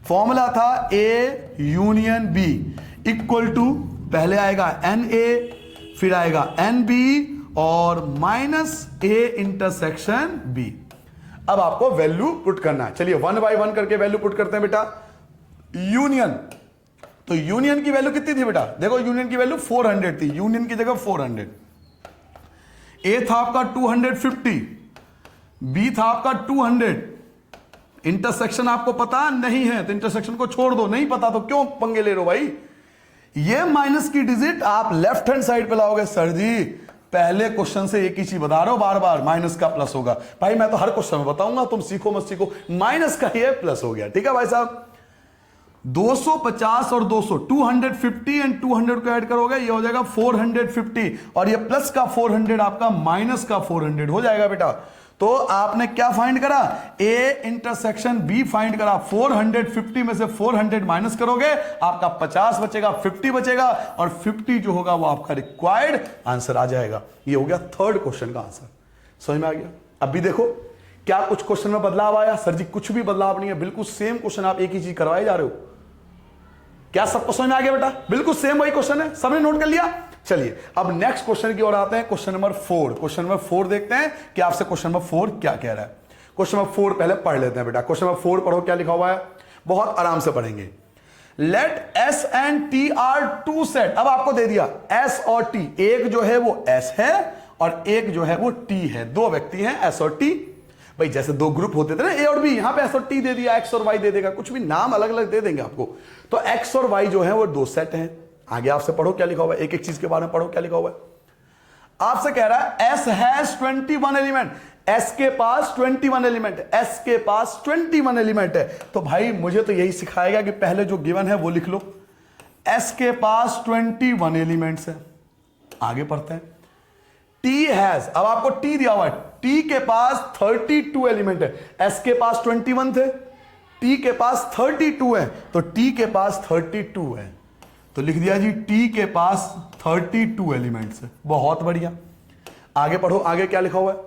फॉर्मूला था A union B equal to, पहले आएगा एन ए, फिर आएगा एन बी और माइनस ए इंटरसेक्शन बी। अब आपको वैल्यू पुट करना है। चलिए 1 बाय 1 करके वैल्यू पुट करते हैं बेटा। यूनियन, तो यूनियन की वैल्यू कितनी थी बेटा? देखो यूनियन की वैल्यू 400 थी, यूनियन की जगह 400। ए था आपका 250, बी था आपका 200। इंटरसेक्शन आपको पता नहीं है तो इंटरसेक्शन को छोड़ दो, नहीं पता तो क्यों पंगे ले रहे हो भाई? ये माइनस की डिजिट आप लेफ्ट हैंड साइड पे लाओगे। सर जी पहले क्वेश्चन से एक ही चीज बता रहे हो, बार बार माइनस का प्लस होगा। भाई मैं तो हर क्वेश्चन में बताऊंगा, तुम सीखो मत सीखो, माइनस का ये प्लस हो गया। ठीक है भाई साहब, 250 और 200, 250 एंड 200 को ऐड करोगे ये हो जाएगा 450, और ये प्लस का 400 आपका माइनस का 400 हो जाएगा बेटा। तो आपने क्या फाइंड करा? ए इंटरसेक्शन बी फाइंड करा। 450 में से 400 माइनस करोगे आपका 50 बचेगा, 50 बचेगा, और 50 जो होगा वो आपका रिक्वायर्ड आंसर आ जाएगा। ये हो गया थर्ड क्वेश्चन का आंसर। समझ में आ गया? अब भी देखो क्या कुछ क्वेश्चन में बदलाव आया? सर जी कुछ भी बदलाव नहीं है, बिल्कुल सेम क्वेश्चन, आप एक ही चीज करवाए जा रहे हो। क्या सबको समझ में आ गया बेटा? बिल्कुल सेम वही क्वेश्चन है, सबने नोट कर लिया। चलिए अब नेक्स्ट क्वेश्चन की ओर आते हैं, क्वेश्चन नंबर 4। क्वेश्चन नंबर 4 देखते हैं कि आपसे क्वेश्चन नंबर 4 क्या कह रहा है। क्वेश्चन नंबर 4 पहले पढ़ लेते हैं बेटा। क्वेश्चन नंबर 4 पढ़ो क्या लिखा हुआ है, बहुत आराम से पढ़ेंगे। Let S and T are two set. अब आपको दे दिया एस और टी, एक जो है वो एस है और एक जो है वो टी है, दो व्यक्ति हैं एस और टी। भाई जैसे दो ग्रुप होते थे ना ए और बी, यहां पे एस और टी दे दिया, एक्स और वाई दे देगा, कुछ भी नाम अलग अलग दे देंगे आपको। तो एक्स और वाई जो है वो 2 सेट हैं। आगे आपसे पढ़ो क्या लिखा हुआ है, एक एक चीज के बारे में पढ़ो क्या लिखा हुआ है। आपसे कह रहा है एस हैज 21 एलिमेंट, एस के पास 21 एलिमेंट है, एस के पास 21 एलिमेंट है। तो भाई मुझे तो यही सिखाएगा कि पहले जो गिवन है वो लिख लो, एस के पास 21 एलिमेंट्स है। आगे पढ़ते हैं। टी हैज, अब आपको टी दिया हुआ है, टी के पास 32 एलिमेंट है, एस के पास 21 थे, टी के पास 32 है, तो टी के पास 32 है, तो लिख दिया जी टी के पास 32 एलिमेंट्स है। बहुत बढ़िया, आगे पढ़ो, आगे क्या लिखा हुआ है।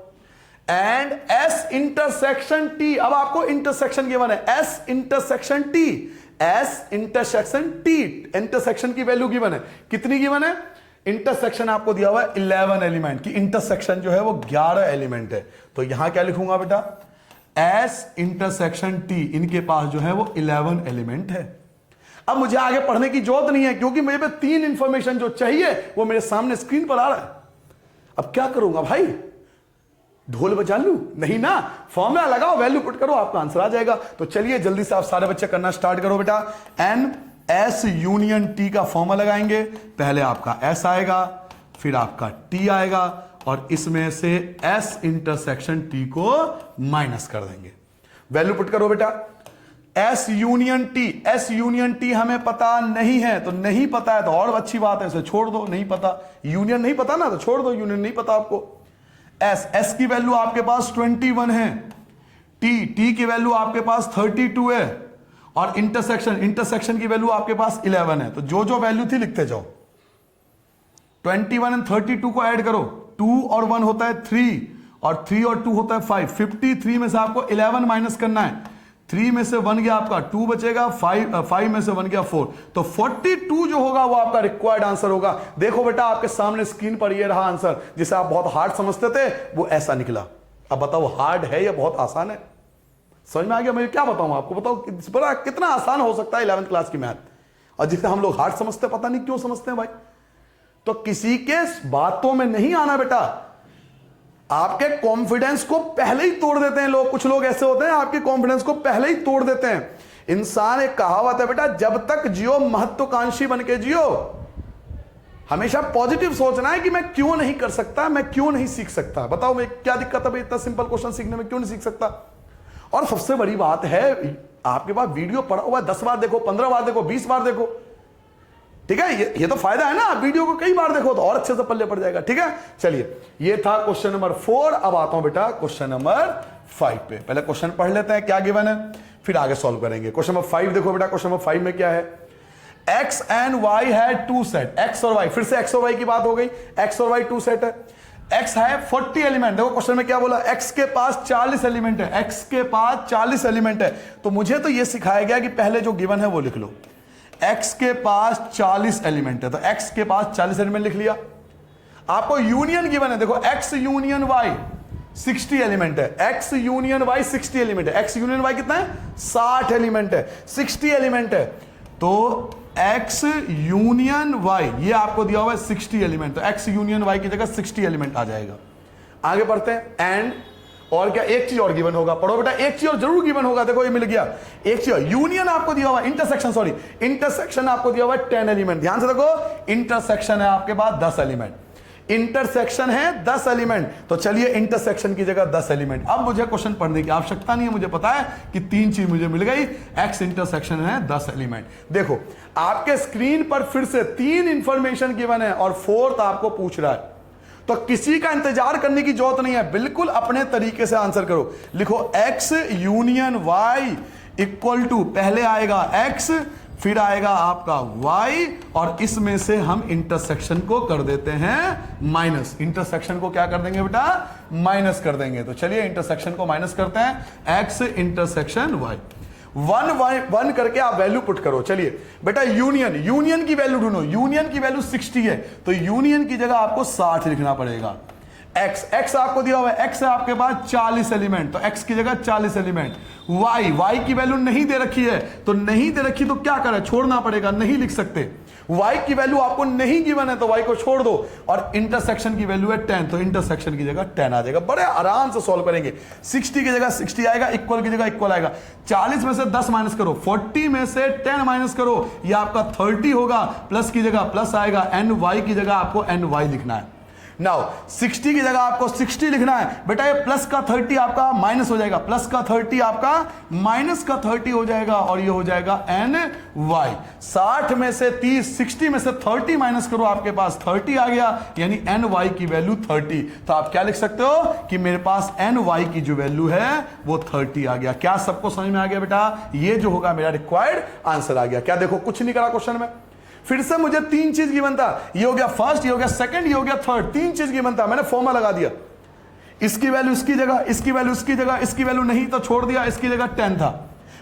एंड एस इंटरसेक्शन टी, अब आपको इंटरसेक्शन गिवन है, S intersection T, S intersection T, intersection की वैल्यू गिवन है, कितनी गिवन है? इंटरसेक्शन आपको दिया हुआ है 11 एलिमेंट की, इंटरसेक्शन जो है वो 11 एलिमेंट है। तो यहां क्या लिखूंगा बेटा, एस इंटरसेक्शन टी, इनके पास जो है वो 11 एलिमेंट है। अब मुझे आगे पढ़ने की जरूरत नहीं है क्योंकि मेरे पे 3 इंफॉर्मेशन जो चाहिए वो मेरे सामने स्क्रीन पर आ रहा है। अब क्या करूंगा भाई, ढोल बजा लू? नहीं ना, फॉर्मूला लगाओ, वैल्यू पुट करो, आपका आंसर आ जाएगा। तो चलिए जल्दी से आप सारे बच्चे करना स्टार्ट करो बेटा। एन एस यूनियन टी का फॉर्मूला लगाएंगे। पहले आपका एस आएगा, फिर आपका टी आएगा, और इसमें से एस इंटरसेक्शन टी को माइनस कर देंगे। वैल्यू पुट करो बेटा। S union T, S union T हमें पता नहीं है, तो नहीं पता है तो और अच्छी बात है, इसे छोड़ दो। नहीं पता, यूनियन नहीं पता ना, तो छोड़ दो, यूनियन नहीं पता आपको। एस, एस की वैल्यू आपके पास 21 है। टी, टी की वैल्यू आपके पास 32 है, और इंटरसेक्शन, इंटरसेक्शन की वैल्यू आपके पास 11 है। तो जो जो वैल्यू थी लिखते जाओ। 21 और 32 को ऐड करो, 2 और 1 होता है 3, और 3 और 2 होता है 5। 53 में से आपको 11 माइनस करना है। 3 में से 1 गया आपका, 2 बचेगा, 5 में से 1 गया 4। तो 42 जो होगा वो आपका रिक्वायर्ड आंसर होगा। देखो बेटा आपके सामने स्क्रीन पर ये रहा आंसर, जिसे आप बहुत हार्ड समझते थे, वो ऐसा निकला। अब बताओ हार्ड है या बहुत आसान है? समझ में आ गया? मैं क्या बताऊं आपको, बताओ बड़ा कितना आसान हो सकता है 11th क्लास की मैथ, और जिसे हम लोग हार्ड समझते हैं, पता नहीं क्यों समझते हैं भाई। तो किसी के बातों में नहीं आना बेटा, आपके कॉन्फिडेंस को पहले ही तोड़ देते हैं लोग। कुछ लोग ऐसे होते हैं आपके कॉन्फिडेंस को पहले ही तोड़ देते हैं। इंसान, एक कहावत है बेटा, जब तक जियो महत्वाकांक्षी बन के जियो। हमेशा पॉजिटिव सोचना है कि मैं क्यों नहीं कर सकता, मैं क्यों नहीं सीख सकता। बताओ मैं क्या दिक्कत है भाई, इतना सिंपल क्वेश्चन सीखने में क्यों नहीं सीख सकता? और सबसे बड़ी बात है, आपके पास वीडियो पड़ा हुआ है, 10 बार देखो, 15 बार देखो, 20 बार देखो, ठीक है? ये तो फायदा है ना, वीडियो को कई बार देखो तो और अच्छे से पल्ले पड़ जाएगा, ठीक है? चलिए, ये था क्वेश्चन नंबर 4। अब आता हूं बेटा क्वेश्चन नंबर 5 पे। पहले क्वेश्चन पढ़ लेते हैं क्या गिवन है, फिर आगे सॉल्व करेंगे। क्वेश्चन नंबर 5 देखो बेटा। क्वेश्चन नंबर 5 में क्या है? एक्स एंड वाई है 2 सेट। एक्स और वाई, फिर से एक्स और वाई की बात हो गई। एक्स और वाई 2 सेट है। एक्स है 40 एलिमेंट। देखो क्वेश्चन में क्या बोला, एक्स के पास 40 एलिमेंट है। एक्स के पास 40 एलिमेंट है। तो मुझे तो यह सिखाया गया कि पहले जो गिवन है वो लिख लो। x के पास 40 एलिमेंट है, तो x के पास 40 एलिमेंट लिख लिया। आपको यूनियन गिवन है, देखो x यूनियन y 60 एलिमेंट है। x यूनियन y 60 एलिमेंट है। x यूनियन y कितना है? 60 एलिमेंट है। 60 एलिमेंट है, तो x यूनियन y ये आपको दिया हुआ है 60 एलिमेंट, तो x यूनियन y की जगह 60 एलिमेंट आ जाएगा। आगे बढ़ते हैं। एंड और क्या, एक चीज और गिवन होगा, पढ़ो बेटा, एक चीज और जरूर गिवन होगा। देखो ये मिल गया, एक चीज यूनियन आपको दिया हुआ, इंटरसेक्शन, सॉरी इंटरसेक्शन आपको दिया हुआ 10 एलिमेंट। ध्यान से देखो, इंटरसेक्शन है आपके पास 10 एलिमेंट। इंटरसेक्शन है 10 एलिमेंट, तो चलिए इंटरसेक्शन की जगह 10 एलिमेंट। अब मुझे क्वेश्चन पढ़ने की आवश्यकता नहीं है, मुझे पता है कि 3 चीज मुझे मिल गई। एक्स इंटरसेक्शन है 10 एलिमेंट। देखो आपके स्क्रीन पर फिर से 3 इंफॉर्मेशन गिवन है, और 4th आपको पूछ रहा है। तो किसी का इंतजार करने की जरूरत नहीं है, बिल्कुल अपने तरीके से आंसर करो। लिखो x union y equal to, पहले आएगा x, फिर आएगा आपका y, और इसमें से हम इंटरसेक्शन को कर देते हैं माइनस। इंटरसेक्शन को क्या कर देंगे बेटा? माइनस कर देंगे। तो चलिए इंटरसेक्शन को माइनस करते हैं। x इंटरसेक्शन y, 1 करके आप वैल्यू पुट करो। चलिए बेटा, यूनियन, यूनियन की वैल्यू ढूंढो। यूनियन की वैल्यू 60 है, तो यूनियन की जगह आपको 60 लिखना पड़ेगा। एक्स आपको दिया हुआ है, एक्स है आपके पास 40 एलिमेंट, तो एक्स की जगह 40 एलिमेंट। वाई की वैल्यू नहीं दे रखी है, तो नहीं दे रखी तो क्या करें, छोड़ना पड़ेगा, नहीं लिख सकते। y की वैल्यू आपको नहीं गिवन है, तो y को छोड़ दो। और इंटरसेक्शन की वैल्यू है 10, तो इंटरसेक्शन की जगह 10 आ जाएगा। बड़े आराम से सॉल्व करेंगे। 60 की जगह 60 आएगा, इक्वल की जगह इक्वल आएगा। 40 में से 10 माइनस करो, 40 में से 10 माइनस करो, ये आपका 30 होगा। प्लस की जगह प्लस आएगा, एन वाई की जगह आपको एन वाई लिखना है। नाउ 60 की जगह आपको 60 लिखना है बेटा। ये प्लस का 30 आपका माइनस हो जाएगा, प्लस का 30 आपका माइनस का 30 हो जाएगा, और ये हो जाएगा एन वाई। 60 में से 30, 60 में से 30 माइनस करो, आपके पास 30 आ गया, यानी एन वाई की वैल्यू 30। तो आप क्या लिख सकते हो कि मेरे पास एन वाई की जो वैल्यू है वो 30 आ गया। क्या सबको समझ में आ गया बेटा? ये जो होगा मेरा रिक्वायर्ड आंसर आ गया। क्या देखो कुछ नहीं करा क्वेश्चन में, फिर से मुझे 3 चीज गिवन था। ये हो गया फर्स्ट, ये हो गया सेकंड, ये हो गया थर्ड। 3 चीज गिवन था, मैंने फॉर्मूला लगा दिया। इसकी वैल्यू इसकी जगह, इसकी वैल्यू इसकी जगह, इसकी वैल्यू नहीं तो छोड़ दिया, इसकी जगह 10 था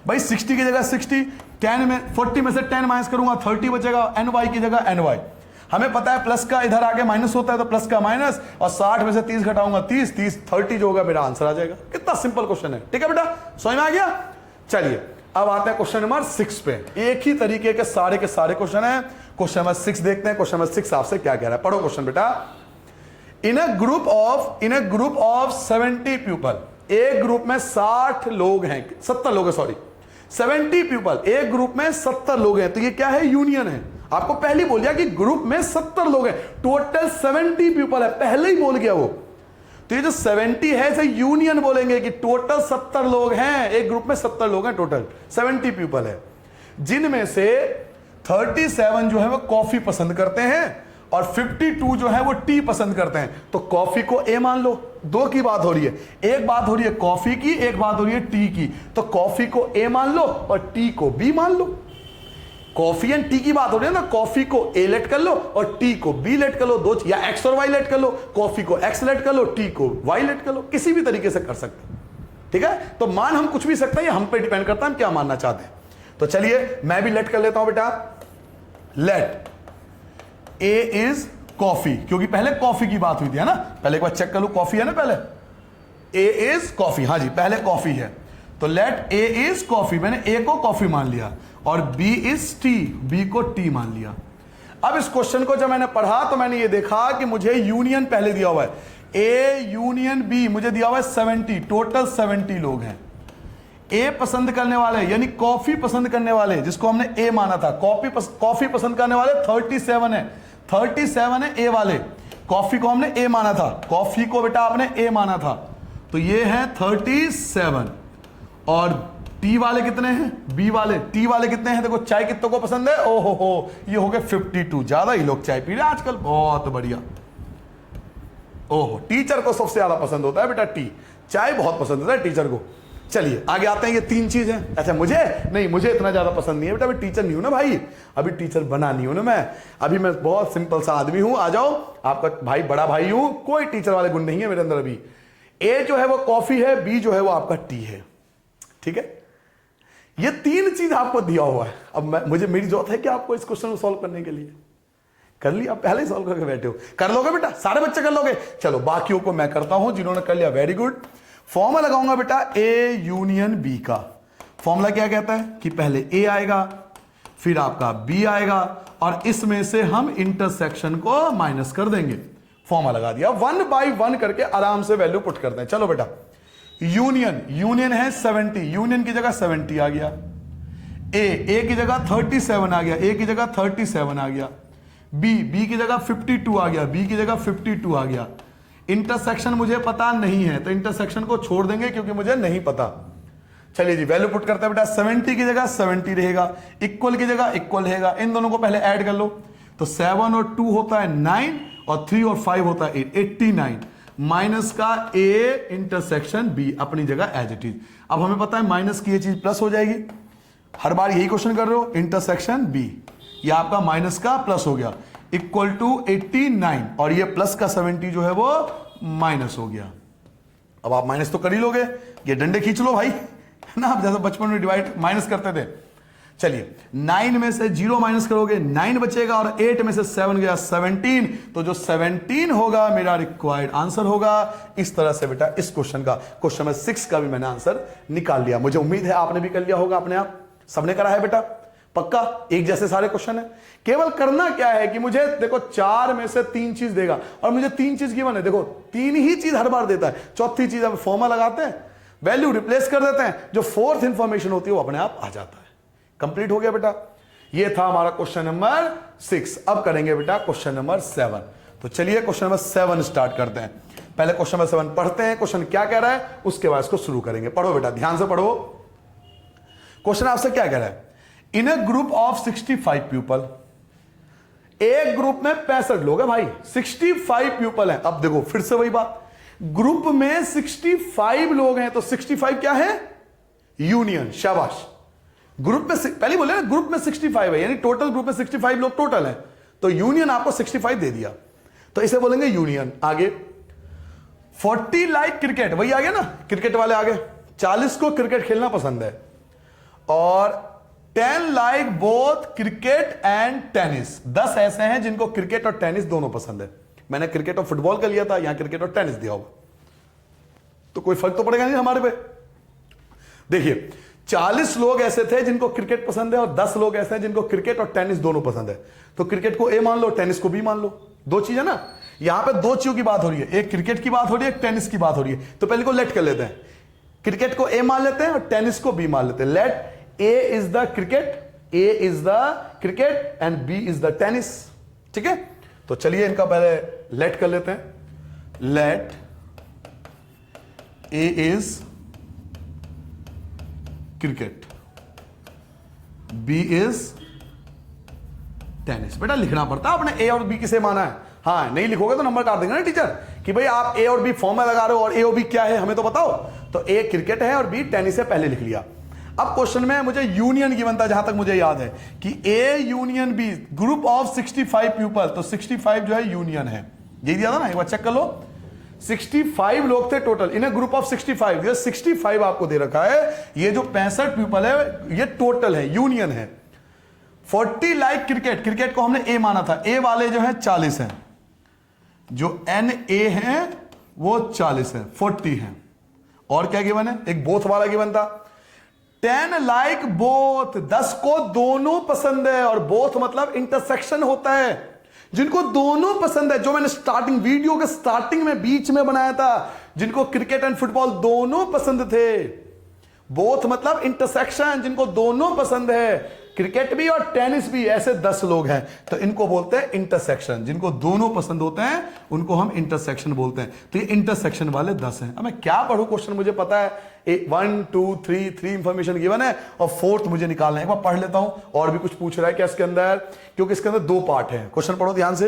भाई। 60 की जगह 60, 10 में 40 में से 10 माइनस करूंगा, 30 बचेगा। एन वाई की जगह एन वाई। हमें पता है प्लस का इधर आगे माइनस होता है, तो प्लस का माइनस, और 60 में से 30 घटाऊंगा 30, 30 जो होगा मेरा आंसर आ जाएगा। कितना सिंपल क्वेश्चन है, ठीक है बेटा? समझ में आ गया? चलिए अब आते हैं क्वेश्चन नंबर 6 पे। एक ही तरीके के सारे क्वेश्चन है। क्वेश्चन नंबर 6 देखते हैं। क्वेश्चन नंबर 6 आपसे क्या कह रहा है, पढ़ो क्वेश्चन बेटा। इन अ ग्रुप ऑफ 70 पीपल, एक ग्रुप में 60 लोग हैं, 70 लोग हैं, सॉरी 70 पीपल, एक ग्रुप में 70 लोग हैं, तो ये क्या है? यूनियन है। आपको पहले ही बोल दिया कि ग्रुप में 70 लोग हैं, टोटल 70 पीपल है, पहले ही बोल गया वो। तो ये जो 70 है इसे यूनियन बोलेंगे कि टोटल 70 लोग हैं, एक ग्रुप में 70 लोग हैं, टोटल 70 पीपल है, जिनमें से 37 जो है वो कॉफी पसंद करते हैं और 52 जो है वो टी पसंद करते हैं। तो कॉफी को ए मान लो, दो की बात हो रही है, एक बात हो रही है कॉफी की, एक बात हो रही है टी की। तो कॉफी को ए मान लो और टी को बी मान लो। कॉफी एंड टी की बात हो रही है ना, कॉफी को ए लेट कर लो और टी को बी लेट कर लो, दो या एक्स और वाई लेट कर लो, कॉफी को एक्स लेट कर लो, टी को वाई लेट कर लो, किसी भी तरीके से कर सकते हैं, ठीक है। तो मान हम कुछ भी सकते हैं, ये हम पे डिपेंड करता है हम क्या मानना चाहते हैं। तो चलिए मैं भी लेट कर लेता हूं बेटा, लेट ए इज कॉफी, क्योंकि पहले कॉफी की बात हुई थी, है ना। पहले एक बार चेक कर लो, कॉफी है ना पहले, ए इज कॉफी, हाँ जी पहले कॉफी है, तो लेट ए इज कॉफी, मैंने ए को कॉफी मान लिया और बी इज टी, बी को टी मान लिया। अब इस क्वेश्चन को जब मैंने पढ़ा तो मैंने ये देखा कि मुझे यूनियन पहले दिया हुआ है, ए यूनियन बी मुझे दिया हुआ है 70, टोटल 70 लोग हैं। ए पसंद करने वाले यानी कॉफी पसंद करने वाले, जिसको हमने ए माना था, कॉफी पसंद करने वाले 37 है, 37 है ए वाले, कॉफी को हमने ए माना था, कॉफी को बेटा आपने ए माना था, तो ये है 37। और टी वाले कितने हैं? बी वाले, टी वाले कितने हैं? देखो चाय कितनों को पसंद है? ओहो हो, ये हो गए 52, ज्यादा ही लोग चाय पी रहे हैं आजकल, बहुत बढ़िया। ओहो, टीचर को सबसे ज्यादा पसंद होता है बेटा टी, चाय बहुत पसंद होता है टीचर को। चलिए आगे आते हैं, ये 3 चीज हैं। अच्छा मुझे नहीं, मुझे इतना ज्यादा पसंद नहीं है बेटा, अभी टीचर नहीं हूं ना भाई, अभी टीचर बना नहीं हूं ना मैं, अभी मैं बहुत सिंपल सा आदमी हूं, आ जाओ आपका भाई, बड़ा भाई हूं, कोई टीचर वाले गुण नहीं है मेरे अंदर अभी। ए जो है वो कॉफी है, बी जो है वो आपका टी है, ठीक है। ये 3 चीज आपको दिया हुआ है। अब मुझे मेरी जरूरत है कि आपको इस क्वेश्चन को सॉल्व करने के लिए कर लिया, पहले ही सॉल्व करके बैठे हो, कर लोगे बेटा, सारे बच्चे कर लोगे। चलो बाकियों को मैं करता हूं, जिन्होंने कर लिया वेरी गुड। फॉर्मूला लगाऊंगा बेटा ए यूनियन बी का। फॉर्मूला क्या कहता है कि पहले ए आएगा, फिर आपका बी आएगा और इसमें से हम इंटरसेक्शन को माइनस कर देंगे। फॉर्मूला लगा दिया, 1 by 1 करके आराम से वैल्यू पुट करते हैं। चलो बेटा, यूनियन है 70, यूनियन की जगह 70 आ गया, ए की जगह 37 आ गया, ए की जगह 37 आ गया, बी की जगह 52 आ गया, बी की जगह 52 आ गया। इंटरसेक्शन मुझे पता नहीं है तो इंटरसेक्शन को छोड़ देंगे क्योंकि मुझे नहीं पता। चलिए जी वैल्यू पुट करते हैं बेटा, 70 की जगह 70 रहेगा, इक्वल की जगह इक्वल रहेगा, इन दोनों को पहले ऐड कर लो, तो 7 और 2 होता है 9 और 3 और 5 होता है 8, 89 माइनस का ए इंटरसेक्शन बी अपनी जगह एज इट इज। अब हमें पता है माइनस की ये चीज प्लस हो जाएगी, हर बार यही क्वेश्चन कर रहे हो, इंटरसेक्शन बी, ये आपका माइनस का प्लस हो गया, इक्वल टू 89 और ये प्लस का 70 जो है वो माइनस हो गया। अब आप माइनस तो कर ही लोगे, ये डंडे खींच लो भाई, है ना, आप जैसे बचपन में डिवाइड माइनस करते थे। चलिए 9 में से 0 माइनस करोगे 9 बचेगा और 8 में से 7 गया 17, तो जो 17 होगा मेरा रिक्वायर्ड आंसर होगा। इस तरह से बेटा इस क्वेश्चन का, क्वेश्चन नंबर 6 का भी मैंने आंसर निकाल लिया। मुझे उम्मीद है आपने भी कर लिया होगा अपने आप, सबने करा है बेटा, पक्का एक जैसे सारे क्वेश्चन है। केवल करना क्या है कि मुझे देखो 4 में से 3 चीज देगा और मुझे 3 चीज गिवन है, देखो 3 ही चीज हर बार देता है, चौथी चीज अब फॉर्मूला लगाते हैं, वैल्यू रिप्लेस कर देते हैं, जो 4th इंफॉर्मेशन होती है वो अपने आप आ जाता है। कंप्लीट हो गया बेटा, ये था हमारा क्वेश्चन नंबर 6। अब करेंगे बेटा क्वेश्चन नंबर 7। तो चलिए क्वेश्चन नंबर 7 स्टार्ट करते हैं। पहले क्वेश्चन नंबर 7 पढ़ते हैं, क्वेश्चन क्या कह रहा है, उसके बाद इसको शुरू करेंगे। पढ़ो बेटा, ध्यान से पढ़ो। क्वेश्चन आपसे क्या कह रहा है, इन अ ग्रुप ऑफ 65 पीपल, एक ग्रुप में 65 लोग हैं भाई, 65 पीपल हैं। अब देखो फिर से वही बात, ग्रुप में 65 लोग हैं, तो 65 क्या है, यूनियन। शाबाश, ग्रुप में पहले बोले ना ग्रुप में 65 है, यानी टोटल ग्रुप में 65 लोग टोटल है, तो यूनियन आपको 65 दे दिया, तो इसे बोलेंगे यूनियन। आगे 40 लाइक क्रिकेट, वही आ गया ना, क्रिकेट वाले आ गए, 40 को क्रिकेट खेलना पसंद है, और 10 like both cricket and tennis, 10 ऐसे हैं जिनको क्रिकेट और टेनिस दोनों पसंद है। मैंने क्रिकेट और फुटबॉल का लिया था, यहां क्रिकेट और टेनिस दिया होगा, तो कोई फर्क तो पड़ेगा नहीं हमारे पे। देखिए 40 लोग ऐसे थे जिनको क्रिकेट पसंद है और 10 लोग ऐसे हैं जिनको क्रिकेट और टेनिस दोनों पसंद है, तो क्रिकेट को ए मान लो, टेनिस को बी मान लो, 2 चीज है ना। यहां पे दो चीजों की बात हो रही है, एक क्रिकेट की बात हो रही है, एक टेनिस की बात हो रही है। तो पहले को लेट कर लेते हैं, क्रिकेट को ए मान लेते हैं और टेनिस को बी मान लेते हैं। Let A is the cricket, A is the cricket and B is the tennis. ठीक है, तो चलिए इनका पहले लेट कर लेते हैं। Let A is cricket, B is tennis. बेटा लिखना पड़ता है, आपने ए और बी किसे माना है। हाँ, नहीं लिखोगे तो नंबर काट देंगे ना टीचर कि भाई आप ए और बी फॉर्म में लगा रहे हो और ए और बी क्या है हमें तो बताओ। तो ए क्रिकेट है और बी टेनिस है, पहले लिख लिया। अब क्वेश्चन में मुझे यूनियन गिवन था, जहां तक मुझे याद है कि A union B, group of 65 people, तो 65 जो है यूनियन है, यही दिया था ना, एक बार चेक कर लो। 65 लोग थे total in A group of 65, ये 65 आपको दे रखा है, ये जो 65 पीपल है ये टोटल है, यूनियन है। 40 लाइक क्रिकेट, क्रिकेट को हमने ए माना था, ए वाले जो है 40 है, जो एन ए है वो 40 है, 40 है। और क्या गिवन है, एक बोथ वाला गिवन था। 10 लाइक बोथ, 10 को दोनों पसंद है, और बोथ मतलब इंटरसेक्शन होता है, जिनको दोनों पसंद है, जो मैंने स्टार्टिंग वीडियो के स्टार्टिंग में बीच में बनाया था, जिनको क्रिकेट एंड फुटबॉल दोनों पसंद थे। बोथ मतलब इंटरसेक्शन, जिनको दोनों पसंद है, क्रिकेट भी और टेनिस भी, ऐसे 10 लोग हैं, तो इनको बोलते हैं इंटरसेक्शन। जिनको दोनों पसंद होते हैं उनको हम इंटरसेक्शन बोलते हैं। तो ये इंटरसेक्शन वाले 10 हैं। अब मैं क्या पढ़ूं, क्वेश्चन मुझे पता है, 1 2 3 इंफॉर्मेशन गिवन है और 4th मुझे निकालना है। एक बार पढ़ लेता हूं, और भी कुछ पूछ रहा है क्या इसके अंदर, क्योंकि इसके अंदर 2 पार्ट है। क्वेश्चन पढ़ो ध्यान से।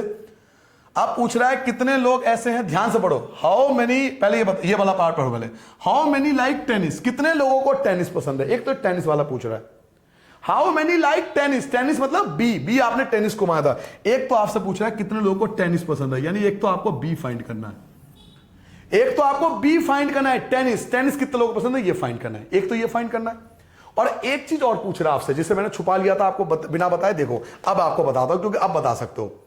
अब पूछ रहा है कितने लोग ऐसे हैं, ध्यान से पढ़ो। हाउ मेनी, पहले ये वाला पार्ट पढ़ो पहले। हाउ मेनी लाइक टेनिस, कितने लोगों को टेनिस पसंद है। एक तो टेनिस वाला पूछ रहा है। How many like tennis, tennis मतलब बी आपने टेनिस को माना था। एक तो आपसे पूछ रहा है कितने लोगों को टेनिस पसंद है, यानी एक तो आपको बी फाइंड करना है, एक तो आपको बी फाइंड करना है। टेनिस कितने लोगों को पसंद है ये फाइंड करना है, एक तो ये फाइंड करना है। और एक चीज और पूछ रहा है आपसे, जिसे मैंने छुपा लिया था आपको बिना बताए। देखो अब आपको बताता हूं, क्योंकि अब बता सकते हो।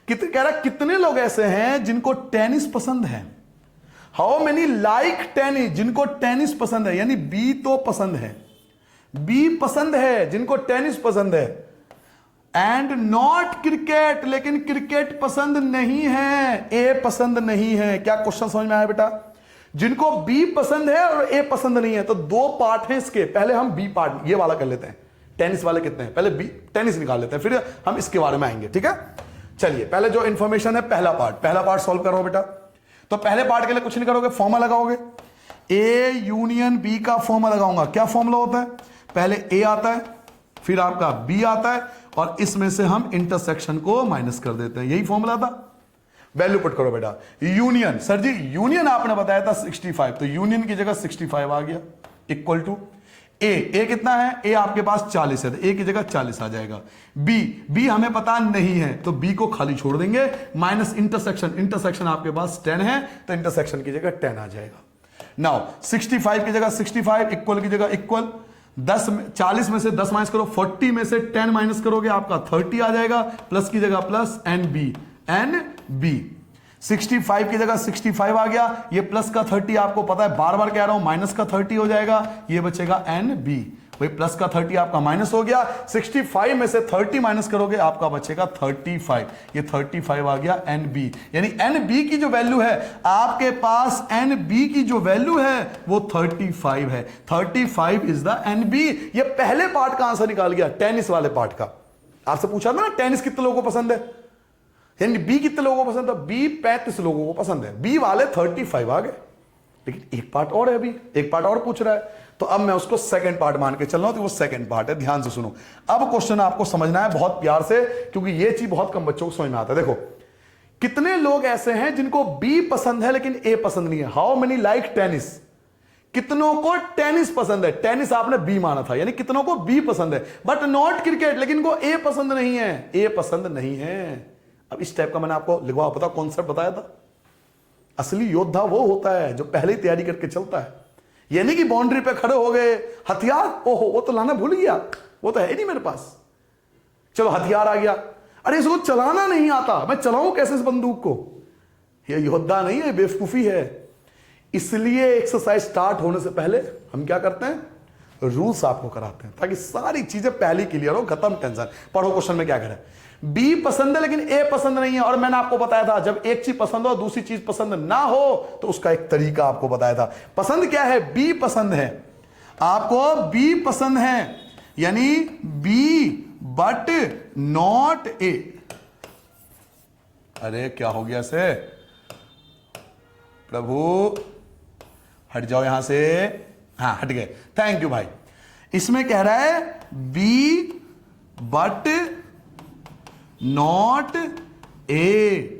कह रहा कितने लोग ऐसे हैं जिनको टेनिस पसंद है। हाउ मेनी लाइक टेनिस, जिनको टेनिस पसंद है, यानी बी तो पसंद है, बी पसंद है, जिनको टेनिस पसंद है। एंड नॉट क्रिकेट, लेकिन क्रिकेट पसंद नहीं है, ए पसंद नहीं है। क्या क्वेश्चन समझ में आया बेटा? जिनको बी पसंद है और ए पसंद नहीं है। तो 2 पार्ट हैं इसके, पहले हम बी पार्ट ये वाला कर लेते हैं। टेनिस वाले कितने हैं, पहले बी टेनिस निकाल लेते हैं, फिर हम इसके बारे में आएंगे। ठीक है, चलिए पहले जो इंफॉर्मेशन है, पहला पार्ट सॉल्व करो बेटा। तो पहले पार्ट के लिए कुछ नहीं करोगे, फॉर्मूला लगाओगे। ए यूनियन बी का फॉर्मूला लगाऊंगा। क्या फॉर्मूला होता है, पहले ए आता है, फिर आपका बी आता है, और इसमें से हम इंटरसेक्शन को माइनस कर देते हैं। यही फॉर्मूला था। वैल्यू पुट करो बेटा। यूनियन, सर जी यूनियन आपने बताया था 65, तो यूनियन की जगह 65 आ गया, इक्वल टू ए कितना है, ए आपके पास 40 है, तो ए की जगह 40 आ जाएगा। बी हमें पता नहीं है, तो बी को खाली छोड़ देंगे, माइनस इंटरसेक्शन आपके पास 10 है, तो इंटरसेक्शन की जगह 10 आ जाएगा। नाउ 65 की जगह 65, इक्वल की जगह इक्वल, 40 में से 10 माइनस करो, 40 में से 10 माइनस करोगे, आपका 30 आ जाएगा, प्लस की जगह प्लस, एन बी 65 की जगह 65 आ गया, ये प्लस का 30 आपको पता है, बार बार कह रहा हूं, माइनस का 30 हो जाएगा, ये बचेगा एन बी। भाई प्लस का 30 आपका माइनस हो गया, 65 में से 30 माइनस करोगे, आपका बचेगा 35, ये 35 आ गया एन बी। यानी एन बी की जो वैल्यू है आपके पास, एन बी की जो वैल्यू है वो 35 है। 35 इज द एन बी। ये पहले पार्ट का आंसर निकाल गया, टेनिस वाले पार्ट का। आपसे पूछा था ना टेनिस कितने लोगों को पसंद है, यानी बी कितने लोगों को पसंद है, बी 35 लोगों को पसंद है, बी वाले 35 आ गए। लेकिन एक पार्ट और है, अभी एक पार्ट और पूछ रहा है, तो अब मैं उसको सेकंड पार्ट मान के चल रहा हूं, तो वो सेकंड पार्ट है। ध्यान से सुनो, अब क्वेश्चन आपको समझना है बहुत प्यार से, क्योंकि ये चीज बहुत कम बच्चों को समझ में आता है। देखो कितने लोग ऐसे हैं जिनको बी पसंद है लेकिन ए पसंद नहीं है। हाउ मेनी लाइक टेनिस, कितनों को टेनिस पसंद है, टेनिस आपने बी माना था, यानी कितनों को बी पसंद है, बट नॉट क्रिकेट, लेकिन को ए पसंद नहीं है, ए पसंद नहीं है। अब इस टाइप का मैंने आपको लिखवा पता कॉन्सेप्ट बताया था। असली योद्धा वो होता है जो पहले ही तैयारी करके चलता है, ये नहीं कि बाउंड्री पे खड़े हो गए, हथियार ओहो वो तो लाना भूल गया, वो तो है नहीं मेरे पास, चलो हथियार आ गया, अरे इसको चलाना नहीं आता, मैं चलाऊं कैसे इस बंदूक को। ये योद्धा नहीं है, बेवकूफी है। इसलिए एक्सरसाइज स्टार्ट होने से पहले हम क्या करते हैं, रूल्स आपको कराते हैं ताकि सारी चीजें पहले क्लियर हो, खत्म टेंशन। पढ़ो क्वेश्चन में क्या करें। बी पसंद है लेकिन ए पसंद नहीं है, और मैंने आपको बताया था जब एक चीज पसंद हो दूसरी चीज पसंद ना हो तो उसका एक तरीका आपको बताया था। पसंद क्या है? बी पसंद है, आपको बी पसंद है, यानी बी बट नॉट ए। अरे क्या हो गया से प्रभु, हट जाओ यहां से। हाँ हट गए, थैंक यू भाई। इसमें कह रहा है बी बट नॉट ए,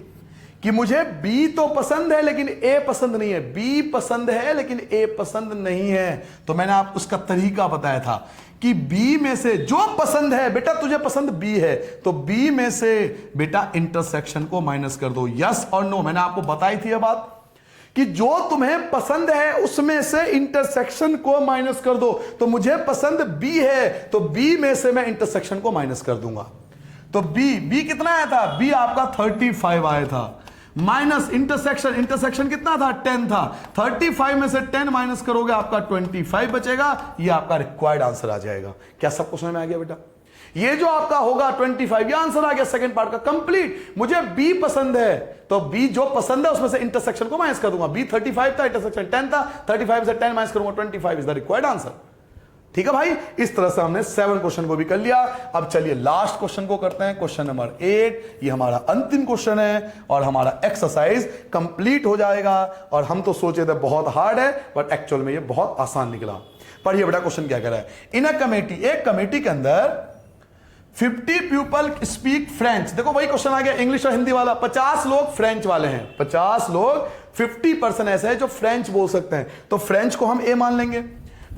कि मुझे बी तो पसंद है लेकिन ए पसंद नहीं है। बी पसंद है लेकिन ए पसंद नहीं है। तो मैंने आप उसका तरीका बताया था कि बी में से जो पसंद है, बेटा तुझे पसंद बी है तो बी में से बेटा इंटरसेक्शन को माइनस कर दो। यस और नो, मैंने आपको बताई थी यह बात कि जो तुम्हें पसंद है उसमें से इंटरसेक्शन को माइनस कर दो। तो मुझे पसंद बी है तो बी में से मैं इंटरसेक्शन को माइनस कर दूंगा। तो बी कितना आया था? बी आपका 35 आया था, माइनस इंटरसेक्शन कितना था? 10 था। 35 में से 10 माइनस करोगे आपका 25 बचेगा। ये आपका रिक्वायर्ड आंसर आ जाएगा। क्या सबको समझ में आ गया बेटा? ये जो आपका होगा 25, ये आंसर आ गया सेकंड पार्ट का कंप्लीट। मुझे बी पसंद है तो बी जो पसंद है उसमें से इंटरसेक्शन को माइनस कर दूंगा। बी 35 था, इंटरसेक्शन 10 था, 35 से 10 माइनस करूंगा 25 इज द रिक्वायर्ड आंसर। ठीक है भाई, इस तरह से हमने 7 क्वेश्चन को भी कर लिया। अब चलिए लास्ट क्वेश्चन को करते हैं, क्वेश्चन नंबर 8। ये हमारा अंतिम क्वेश्चन है और हमारा एक्सरसाइज कंप्लीट हो जाएगा। और हम तो सोचे थे बहुत हार्ड है, बट एक्चुअल में ये बहुत आसान निकला। पढ़िए बेटा क्वेश्चन क्या कह रहा है। इन अ कमेटी, एक कमेटी के अंदर 50 पीपल स्पीक फ्रेंच। देखो वही क्वेश्चन आ गया, इंग्लिश और हिंदी वाला। 50 लोग फ्रेंच वाले हैं, 50 लोग, 50% ऐसे हैं जो फ्रेंच बोल सकते हैं। तो फ्रेंच को हम ए मान लेंगे,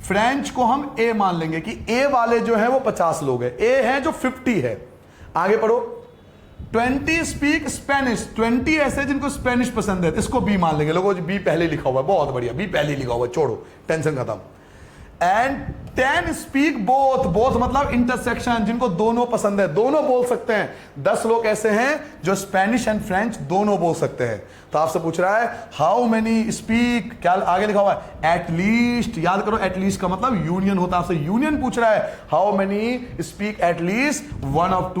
फ्रेंच को हम ए मान लेंगे कि ए वाले जो है वो 50 लोग हैं, ए है जो 50 है। आगे पढ़ो। 20 स्पीक स्पेनिश, 20 ऐसे जिनको स्पेनिश पसंद है, इसको बी मान लेंगे। लोगों बी पहले लिखा हुआ है, बहुत बढ़िया, बी पहले लिखा हुआ है, छोड़ो टेंशन खत्म। एंड 10 स्पीक बोथ, बोथ मतलब इंटरसेक्शन, जिनको दोनों पसंद है, दोनों बोल सकते हैं। 10 लोग ऐसे हैं जो स्पेनिश एंड फ्रेंच दोनों बोल सकते हैं। तो आपसे पूछ रहा है हाउ मेनी स्पीक, क्या आगे लिखा हुआ है? At least. याद करो एट लीस्ट का मतलब यूनियन होता है। आपसे यूनियन पूछ रहा है how many speak at least one of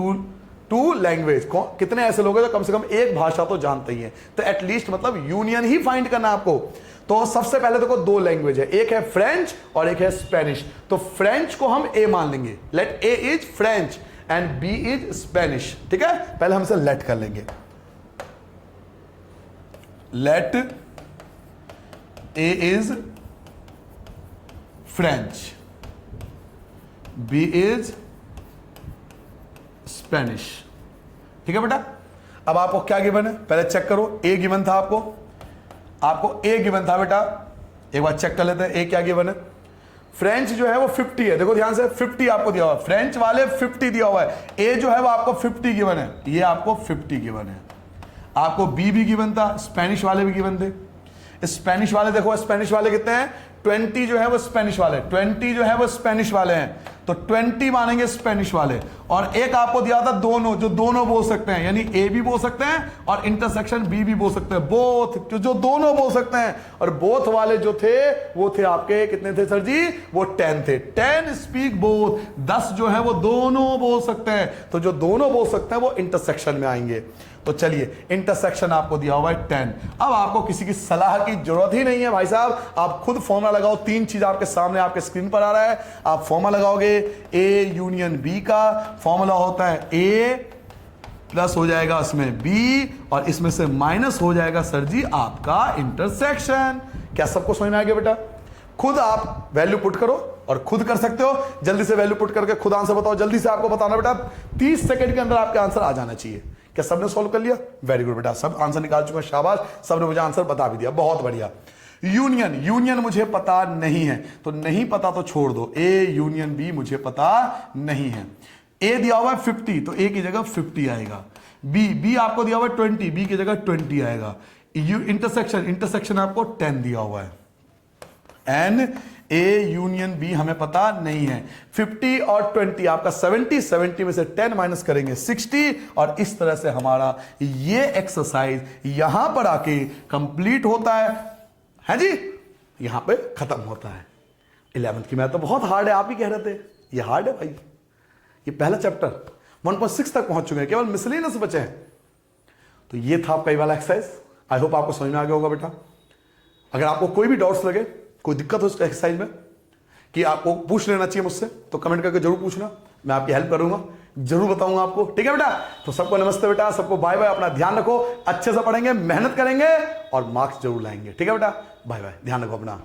two language. कितने ऐसे लोग हैं जो कम से कम एक भाषा तो जानते ही हैं। तो एट लीस्ट मतलब यूनियन ही फाइंड करना है आपको। तो सबसे पहले देखो दो लैंग्वेज है, एक है फ्रेंच और एक है स्पेनिश। तो फ्रेंच को हम ए मान लेंगे, let A is French and B is Spanish. ठीक है, पहले हम इसे लेट कर लेंगे। Let A is French, B is Spanish. ठीक है बेटा, अब आपको क्या गिवन है पहले चेक करो। ए गिवन था आपको ए गिवन था बेटा, एक बार चेक कर लेते हैं ए क्या गिवन है। फ्रेंच जो है वो 50 है, देखो ध्यान से 50 आपको दिया हुआ है, फ्रेंच वाले 50 दिया हुआ है। ए जो है वो आपको 50 गिवन है, ये आपको 50 गिवन है। आपको बी भी गिवन था, स्पेनिश वाले भी गिवन थे। स्पेनिश वाले देखो, स्पेनिश वाले कितने हैं? 20 जो है वो स्पेनिश वाले, 20 जो है वो स्पेनिश वाले हैं, तो 20 मानेंगे स्पेनिश वाले। और एक आपको दिया था दोनों, जो दोनों बोल सकते हैं, यानी ए भी बोल सकते हैं और इंटरसेक्शन बी भी बोल सकते हैं, बोथ जो दोनों बोल सकते हैं। और बोथ वाले जो थे वो थे आपके कितने थे सर जी? वो 10 थे। 10 स्पीक बोथ, 10 जो है वो दोनों बोल सकते हैं। तो जो दोनों बोल सकते हैं वो इंटरसेक्शन में आएंगे। तो चलिए इंटरसेक्शन आपको दिया हुआ है 10। अब आपको किसी की सलाह की जरूरत ही नहीं है भाई साहब, आप खुद फॉर्मूला लगाओ। 3 चीज आपके सामने आपके स्क्रीन पर आ रहा है, आप फॉर्मूला लगाओगे। ए यूनियन बी का फॉर्मूला होता है ए प्लस हो जाएगा उसमें बी और इसमें से माइनस हो जाएगा सर जी आपका इंटरसेक्शन। क्या सबको समझ में आ गया बेटा? खुद आप वैल्यू पुट करो और खुद कर सकते हो। जल्दी से वैल्यू पुट करके खुद आंसर बताओ। जल्दी से आपको बताना बेटा, 30 सेकंड के अंदर आपके आंसर आ जाना चाहिए। क्या सबने सॉल्व कर लिया? वेरी गुड बेटा, सब आंसर निकाल चुके हैं, शाबाश, सबने मुझे आंसर बता भी दिया, बहुत बढ़िया। यूनियन मुझे पता नहीं है, तो नहीं पता तो छोड़ दो। ए यूनियन बी मुझे पता नहीं है। ए दिया हुआ है 50, तो ए की जगह 50 आएगा। बी आपको दिया हुआ है 20, बी की जगह 20 आएगा। इंटरसेक्शन आपको 10 दिया हुआ है। एन ए यूनियन बी हमें पता नहीं है। 50 और 20 आपका 70 में से 10 माइनस करेंगे 60, और इस तरह से हमारा ये एक्सरसाइज यहां पर आके कंप्लीट होता है जी, यहां पे खत्म होता है। 11th की मैथ तो बहुत हार्ड है, आप ही कह रहे थे ये हार्ड है भाई। ये पहला चैप्टर 1.6 तक पहुंच चुके हैं, केवल मिसलेनियस बचे हैं। तो ये था आपका ये वाला एक्सरसाइज। आई होप आपको समझ में आ गया होगा बेटा। अगर आपको कोई भी डाउट्स लगे, कोई दिक्कत हो इस एक्सरसाइज में कि आपको पूछ लेना चाहिए मुझसे, तो कमेंट करके जरूर पूछना, मैं आपकी हेल्प करूंगा, जरूर बताऊंगा आपको। ठीक है बेटा, तो सबको नमस्ते बेटा, सबको बाय बाय, अपना ध्यान रखो, अच्छे से पढ़ेंगे, मेहनत करेंगे और मार्क्स जरूर लाएंगे। ठीक है बेटा, बाय बाय, ध्यान रखो अपना।